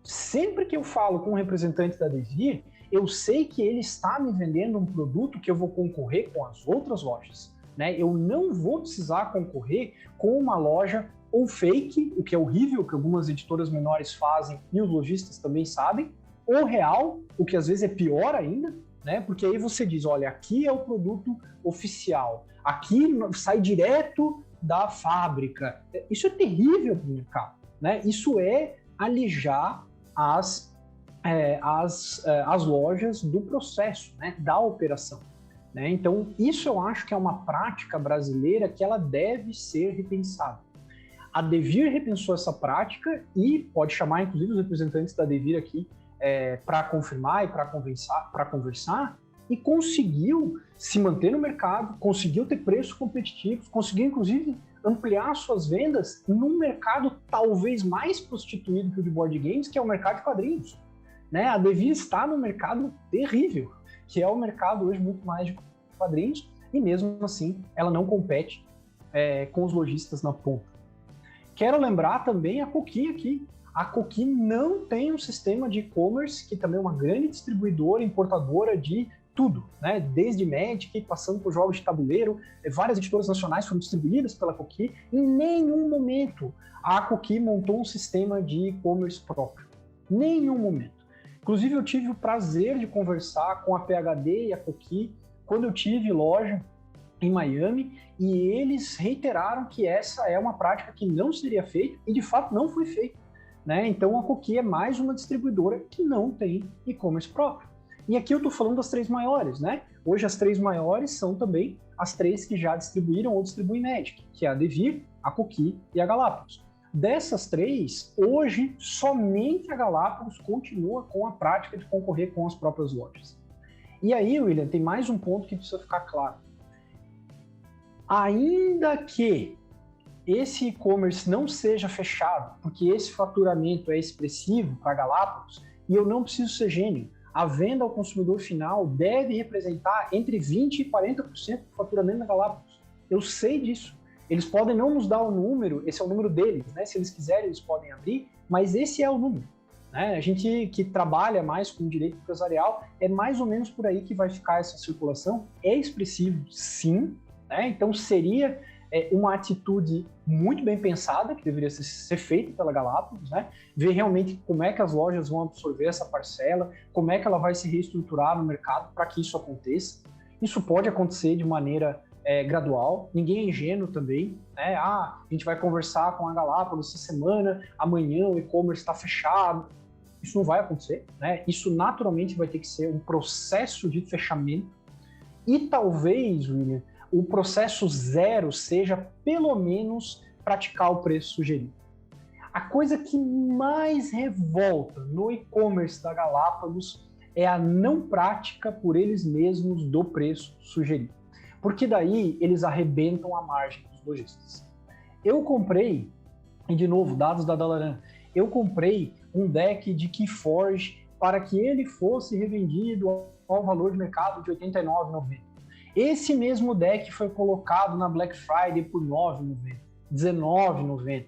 Sempre que eu falo com um representante da Devir, eu sei que ele está me vendendo um produto que eu vou concorrer com as outras lojas. Né? Eu não vou precisar concorrer com uma loja ou fake, o que é horrível, que algumas editoras menores fazem e os lojistas também sabem, ou real, o que às vezes é pior ainda, né? Porque aí você diz, olha, aqui é o produto oficial, aqui sai direto da fábrica. Isso é terrível para o mercado, né? Isso é alijar as lojas do processo, né? Da operação. Né? Então, isso eu acho que é uma prática brasileira que ela deve ser repensada. A Devir repensou essa prática e pode chamar, inclusive, os representantes da Devir aqui para confirmar e para conversar, e conseguiu se manter no mercado, conseguiu ter preços competitivos, conseguiu, inclusive, ampliar suas vendas num mercado talvez mais prostituído que o de board games, que é o mercado de quadrinhos. Né? A Devir está num mercado terrível, que é o mercado hoje muito mais de quadrinhos, e mesmo assim ela não compete com os lojistas na ponta. Quero lembrar também a Coqui aqui. A Coqui não tem um sistema de e-commerce, que também é uma grande distribuidora, importadora de tudo, né? Desde Magic, passando por jogos de tabuleiro, várias editoras nacionais foram distribuídas pela Coqui. Em nenhum momento a Coqui montou um sistema de e-commerce próprio. Nenhum momento. Inclusive, eu tive o prazer de conversar com a PHD e a Coqui quando eu tive loja em Miami, e eles reiteraram que essa é uma prática que não seria feita, e de fato não foi feita. Né? Então a Coqui é mais uma distribuidora que não tem e-commerce próprio. E aqui eu estou falando das três maiores, né? Hoje as três maiores são também as três que já distribuíram ou distribuem Magic, que é a Devir, a Coqui e a Galápagos. Dessas três, hoje somente a Galápagos continua com a prática de concorrer com as próprias lojas. E aí, William, tem mais um ponto que precisa ficar claro. Ainda que esse e-commerce não seja fechado, porque esse faturamento é expressivo para Galápagos, e eu não preciso ser gênio. a venda ao consumidor final deve representar entre 20% e 40% do faturamento da Galápagos. Eu sei disso. Eles podem não nos dar o número, esse é o número deles, né? Se eles quiserem, eles podem abrir, mas esse é o número. Né? A gente que trabalha mais com direito empresarial, é mais ou menos por aí que vai ficar essa circulação. É expressivo, sim, né? Então seria uma atitude muito bem pensada, que deveria ser feita pela Galápagos, né? Ver realmente como é que as lojas vão absorver essa parcela, como é que ela vai se reestruturar no mercado para que isso aconteça. Isso pode acontecer de maneira gradual, ninguém é ingênuo também, né? A gente vai conversar com a Galápagos essa semana, amanhã o e-commerce está fechado. Isso não vai acontecer, né? Isso naturalmente vai ter que ser um processo de fechamento e talvez, William, o processo zero seja pelo menos praticar o preço sugerido. A coisa que mais revolta no e-commerce da Galápagos é a não prática por eles mesmos do preço sugerido. Porque daí eles arrebentam a margem dos lojistas. Eu comprei, e de novo, dados da Dalaran, eu comprei um deck de Keyforge para que ele fosse revendido ao valor de mercado de R$ 89,90. Esse mesmo deck foi colocado na Black Friday por R$ 9,90, R$ 19,90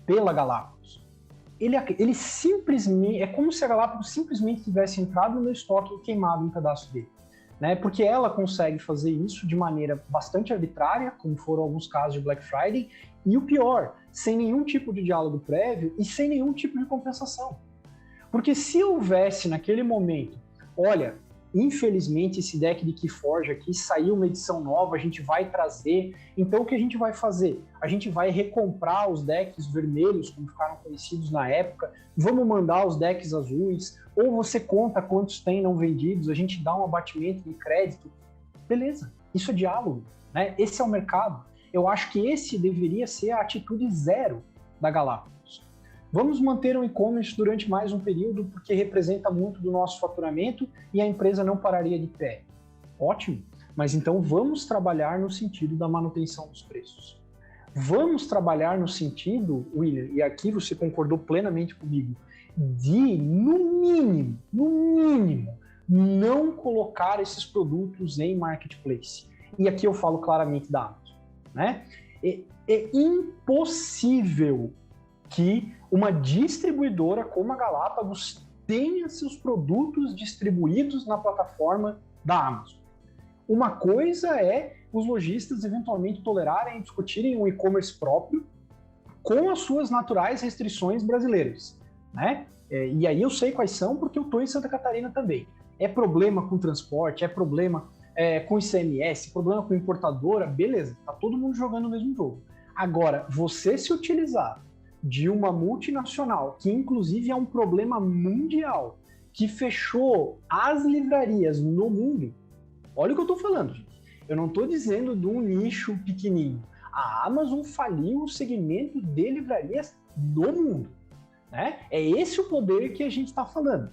pela Galápagos. Ele simplesmente, é como se a Galápagos simplesmente tivesse entrado no meu estoque e queimado um pedaço dele. Né? Porque ela consegue fazer isso de maneira bastante arbitrária, como foram alguns casos de Black Friday, e o pior, sem nenhum tipo de diálogo prévio e sem nenhum tipo de compensação. Porque se houvesse naquele momento, olha, infelizmente esse deck de Keyforge aqui saiu uma edição nova, a gente vai trazer, então o que a gente vai fazer? A gente vai recomprar os decks vermelhos, como ficaram conhecidos na época, vamos mandar os decks azuis, ou você conta quantos tem não vendidos, a gente dá um abatimento de crédito. Beleza, isso é diálogo, né? Esse é o mercado. Eu acho que esse deveria ser a atitude zero da Galápagos. Vamos manter o e-commerce durante mais um período, porque representa muito do nosso faturamento e a empresa não pararia de pé. Ótimo, mas então vamos trabalhar no sentido da manutenção dos preços. Vamos trabalhar no sentido, William, e aqui você concordou plenamente comigo, de, no mínimo, não colocar esses produtos em marketplace. E aqui eu falo claramente da Amazon, né? É impossível que uma distribuidora como a Galápagos tenha seus produtos distribuídos na plataforma da Amazon. Uma coisa é os lojistas eventualmente tolerarem e discutirem um e-commerce próprio com as suas naturais restrições brasileiras, né? E aí eu sei quais são porque eu estou em Santa Catarina também. É problema com transporte, é problema com ICMS, problema com importadora, beleza, tá todo mundo jogando o mesmo jogo. Agora, você se utilizar de uma multinacional, que inclusive é um problema mundial, que fechou as livrarias no mundo, olha o que eu estou falando, gente. Eu não estou dizendo de um nicho pequenininho. A Amazon faliu o segmento de livrarias no mundo. Né? É esse o poder que a gente está falando.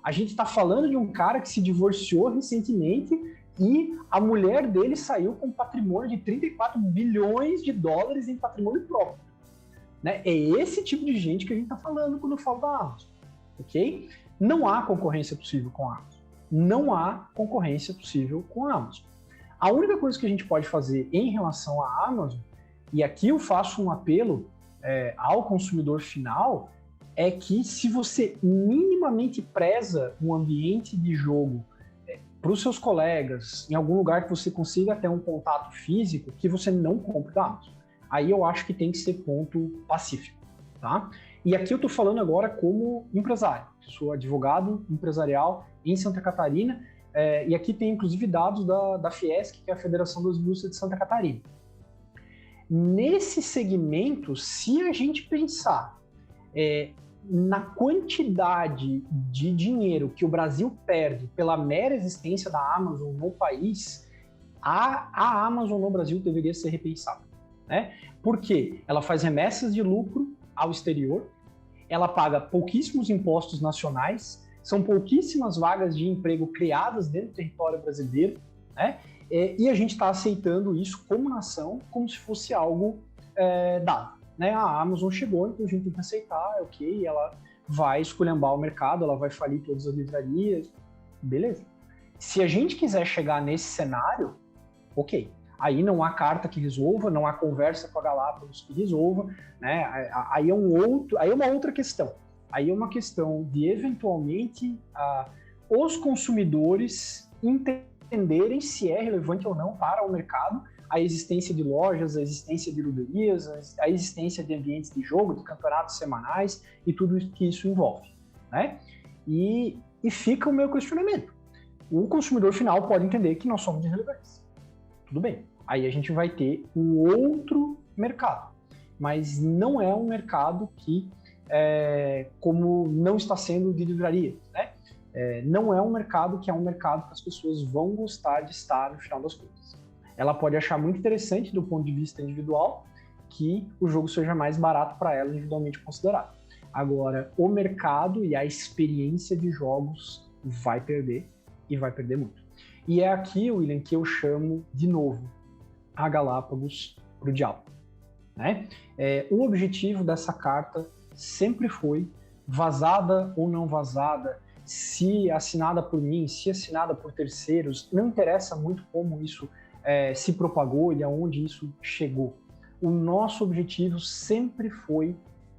A gente está falando de um cara que se divorciou recentemente e a mulher dele saiu com um patrimônio de 34 bilhões de dólares em patrimônio próprio. Né? É esse tipo de gente que a gente está falando quando eu falo da Amazon. Okay? Não há concorrência possível com a Amazon. Não há concorrência possível com a Amazon. A única coisa que a gente pode fazer em relação à Amazon, e aqui eu faço um apelo ao consumidor final, é que se você minimamente preza um ambiente de jogo para os seus colegas, em algum lugar que você consiga ter um contato físico, que você não compre da Amazon. Aí eu acho que tem que ser ponto pacífico, tá? E aqui eu estou falando agora como empresário. Sou advogado empresarial em Santa Catarina, e aqui tem inclusive dados da Fiesc, que é a Federação das Indústrias de Santa Catarina. Nesse segmento, se a gente pensar na quantidade de dinheiro que o Brasil perde pela mera existência da Amazon no país, a Amazon no Brasil deveria ser repensada. Né? Porque ela faz remessas de lucro ao exterior, ela paga pouquíssimos impostos nacionais, são pouquíssimas vagas de emprego criadas dentro do território brasileiro, né? E a gente está aceitando isso como nação, como se fosse algo dado. Né? A Amazon chegou, então a gente tem que aceitar, ok, ela vai esculhambar o mercado, ela vai falir todas as livrarias, beleza. Se a gente quiser chegar nesse cenário, ok. Aí não há carta que resolva, não há conversa com a Galápagos que resolva, né? Aí é uma outra questão. Aí é uma questão de, eventualmente, os consumidores entenderem se é relevante ou não para o mercado a existência de lojas, a existência de livrarias, a existência de ambientes de jogo, de campeonatos semanais e tudo que isso envolve, né? E fica o meu questionamento. O consumidor final pode entender que nós somos irrelevantes. Tudo bem. Aí a gente vai ter um outro mercado. Mas não é um mercado que, como não está sendo de livraria, né? Não é um mercado que é um mercado que as pessoas vão gostar de estar no final das contas. Ela pode achar muito interessante do ponto de vista individual que o jogo seja mais barato para ela individualmente considerado. Agora, o mercado e a experiência de jogos vai perder e vai perder muito. E é aqui, William, que eu chamo de novo a Galápagos para o diálogo, né? O objetivo dessa carta sempre foi, vazada ou não vazada, se assinada por mim, se assinada por terceiros, não interessa muito como isso se propagou e aonde isso chegou. O nosso objetivo sempre foi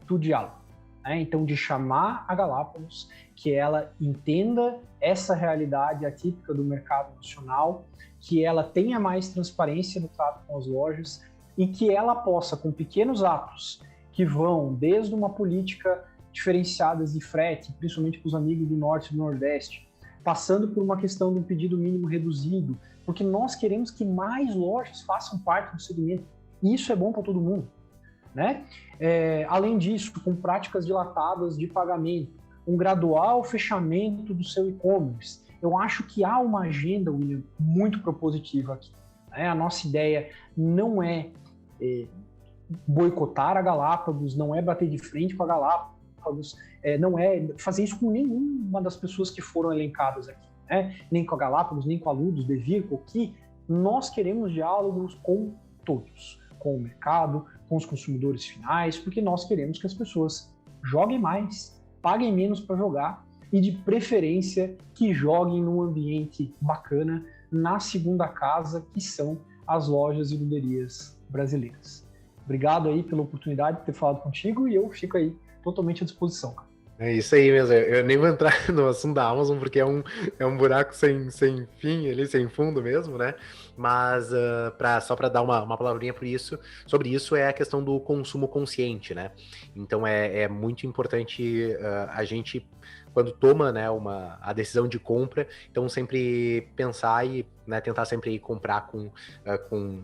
do diálogo, né? Então, de chamar a Galápagos, que ela entenda essa realidade atípica do mercado nacional, que ela tenha mais transparência no trato com as lojas e que ela possa, com pequenos atos que vão desde uma política diferenciada de frete, principalmente para os amigos do Norte e do Nordeste, passando por uma questão do pedido mínimo reduzido, porque nós queremos que mais lojas façam parte do segmento. E isso é bom para todo mundo, né? Além disso, com práticas dilatadas de pagamento, um gradual fechamento do seu e-commerce, eu acho que há uma agenda, William, muito propositiva aqui, né? A nossa ideia não é boicotar a Galápagos, não é bater de frente com a Galápagos, não é fazer isso com nenhuma das pessoas que foram elencadas aqui, né? Nem com a Galápagos, nem com a Ludus, Devirco, que nós queremos diálogos com todos, com o mercado, com os consumidores finais, porque nós queremos que as pessoas joguem mais, paguem menos para jogar e, de preferência, que joguem num ambiente bacana na segunda casa, que são as lojas e livrarias brasileiras. Obrigado aí pela oportunidade de ter falado contigo e eu fico aí totalmente à disposição, cara.
É isso aí mesmo, eu nem vou entrar no assunto da Amazon porque é um buraco sem fim ali, sem fundo mesmo, né? Mas só para dar uma palavrinha sobre isso é a questão do consumo consciente, né? Então é muito importante a gente, quando toma, né, a decisão de compra, então sempre pensar e, né, tentar sempre comprar com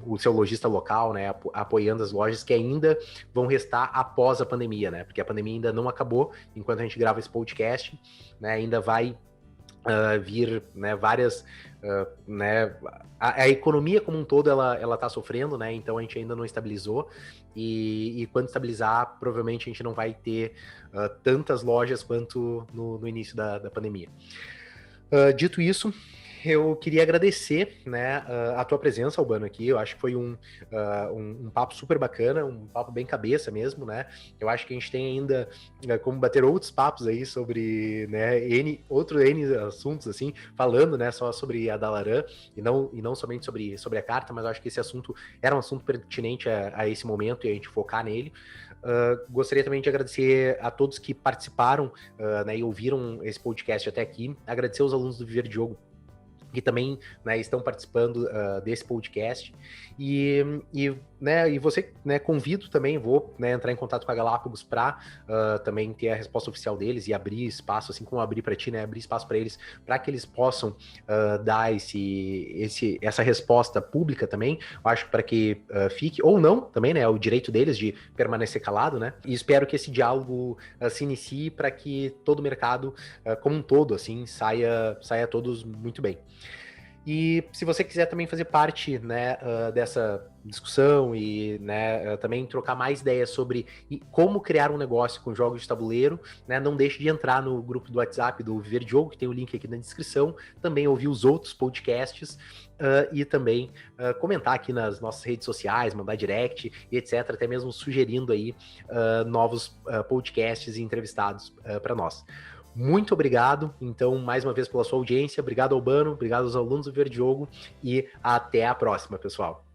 o seu lojista local, né, apoiando as lojas que ainda vão restar após a pandemia, né, porque a pandemia ainda não acabou, enquanto a gente grava esse podcast, né, ainda vai vir, né, várias, né, a economia como um todo, ela tá sofrendo, né, então a gente ainda não estabilizou, e quando estabilizar, provavelmente a gente não vai ter tantas lojas quanto no início da pandemia. Dito isso, eu queria agradecer, né, a tua presença, Albano, aqui. Eu acho que foi um papo super bacana, um papo bem cabeça mesmo, né? Eu acho que a gente tem ainda como bater outros papos aí sobre, né, outros assuntos, assim, falando, né, só sobre a Dalaran e não somente sobre a carta, mas eu acho que esse assunto era um assunto pertinente a esse momento e a gente focar nele. Gostaria também de agradecer a todos que participaram, né, e ouviram esse podcast até aqui. Agradecer aos alunos do Viver Diogo que também, né, estão participando desse podcast. E você, né, convido também, vou, né, entrar em contato com a Galápagos para também ter a resposta oficial deles e abrir espaço, assim como abrir para ti, né, abrir espaço para eles, para que eles possam dar essa resposta pública também. Eu acho para que fique, ou não, também, né, é o direito deles de permanecer calado, né, e espero que esse diálogo se inicie para que todo o mercado, como um todo, assim, saia todos muito bem. E se você quiser também fazer parte, né, dessa discussão e, né, também trocar mais ideias sobre como criar um negócio com jogos de tabuleiro, né, não deixe de entrar no grupo do WhatsApp do Viver Diogo, que tem o link aqui na descrição, também ouvir os outros podcasts e também comentar aqui nas nossas redes sociais, mandar direct e etc, até mesmo sugerindo aí novos podcasts e entrevistados para nós. Muito obrigado, então, mais uma vez pela sua audiência. Obrigado, Albano. Obrigado aos alunos do Verdiogo. E até a próxima, pessoal.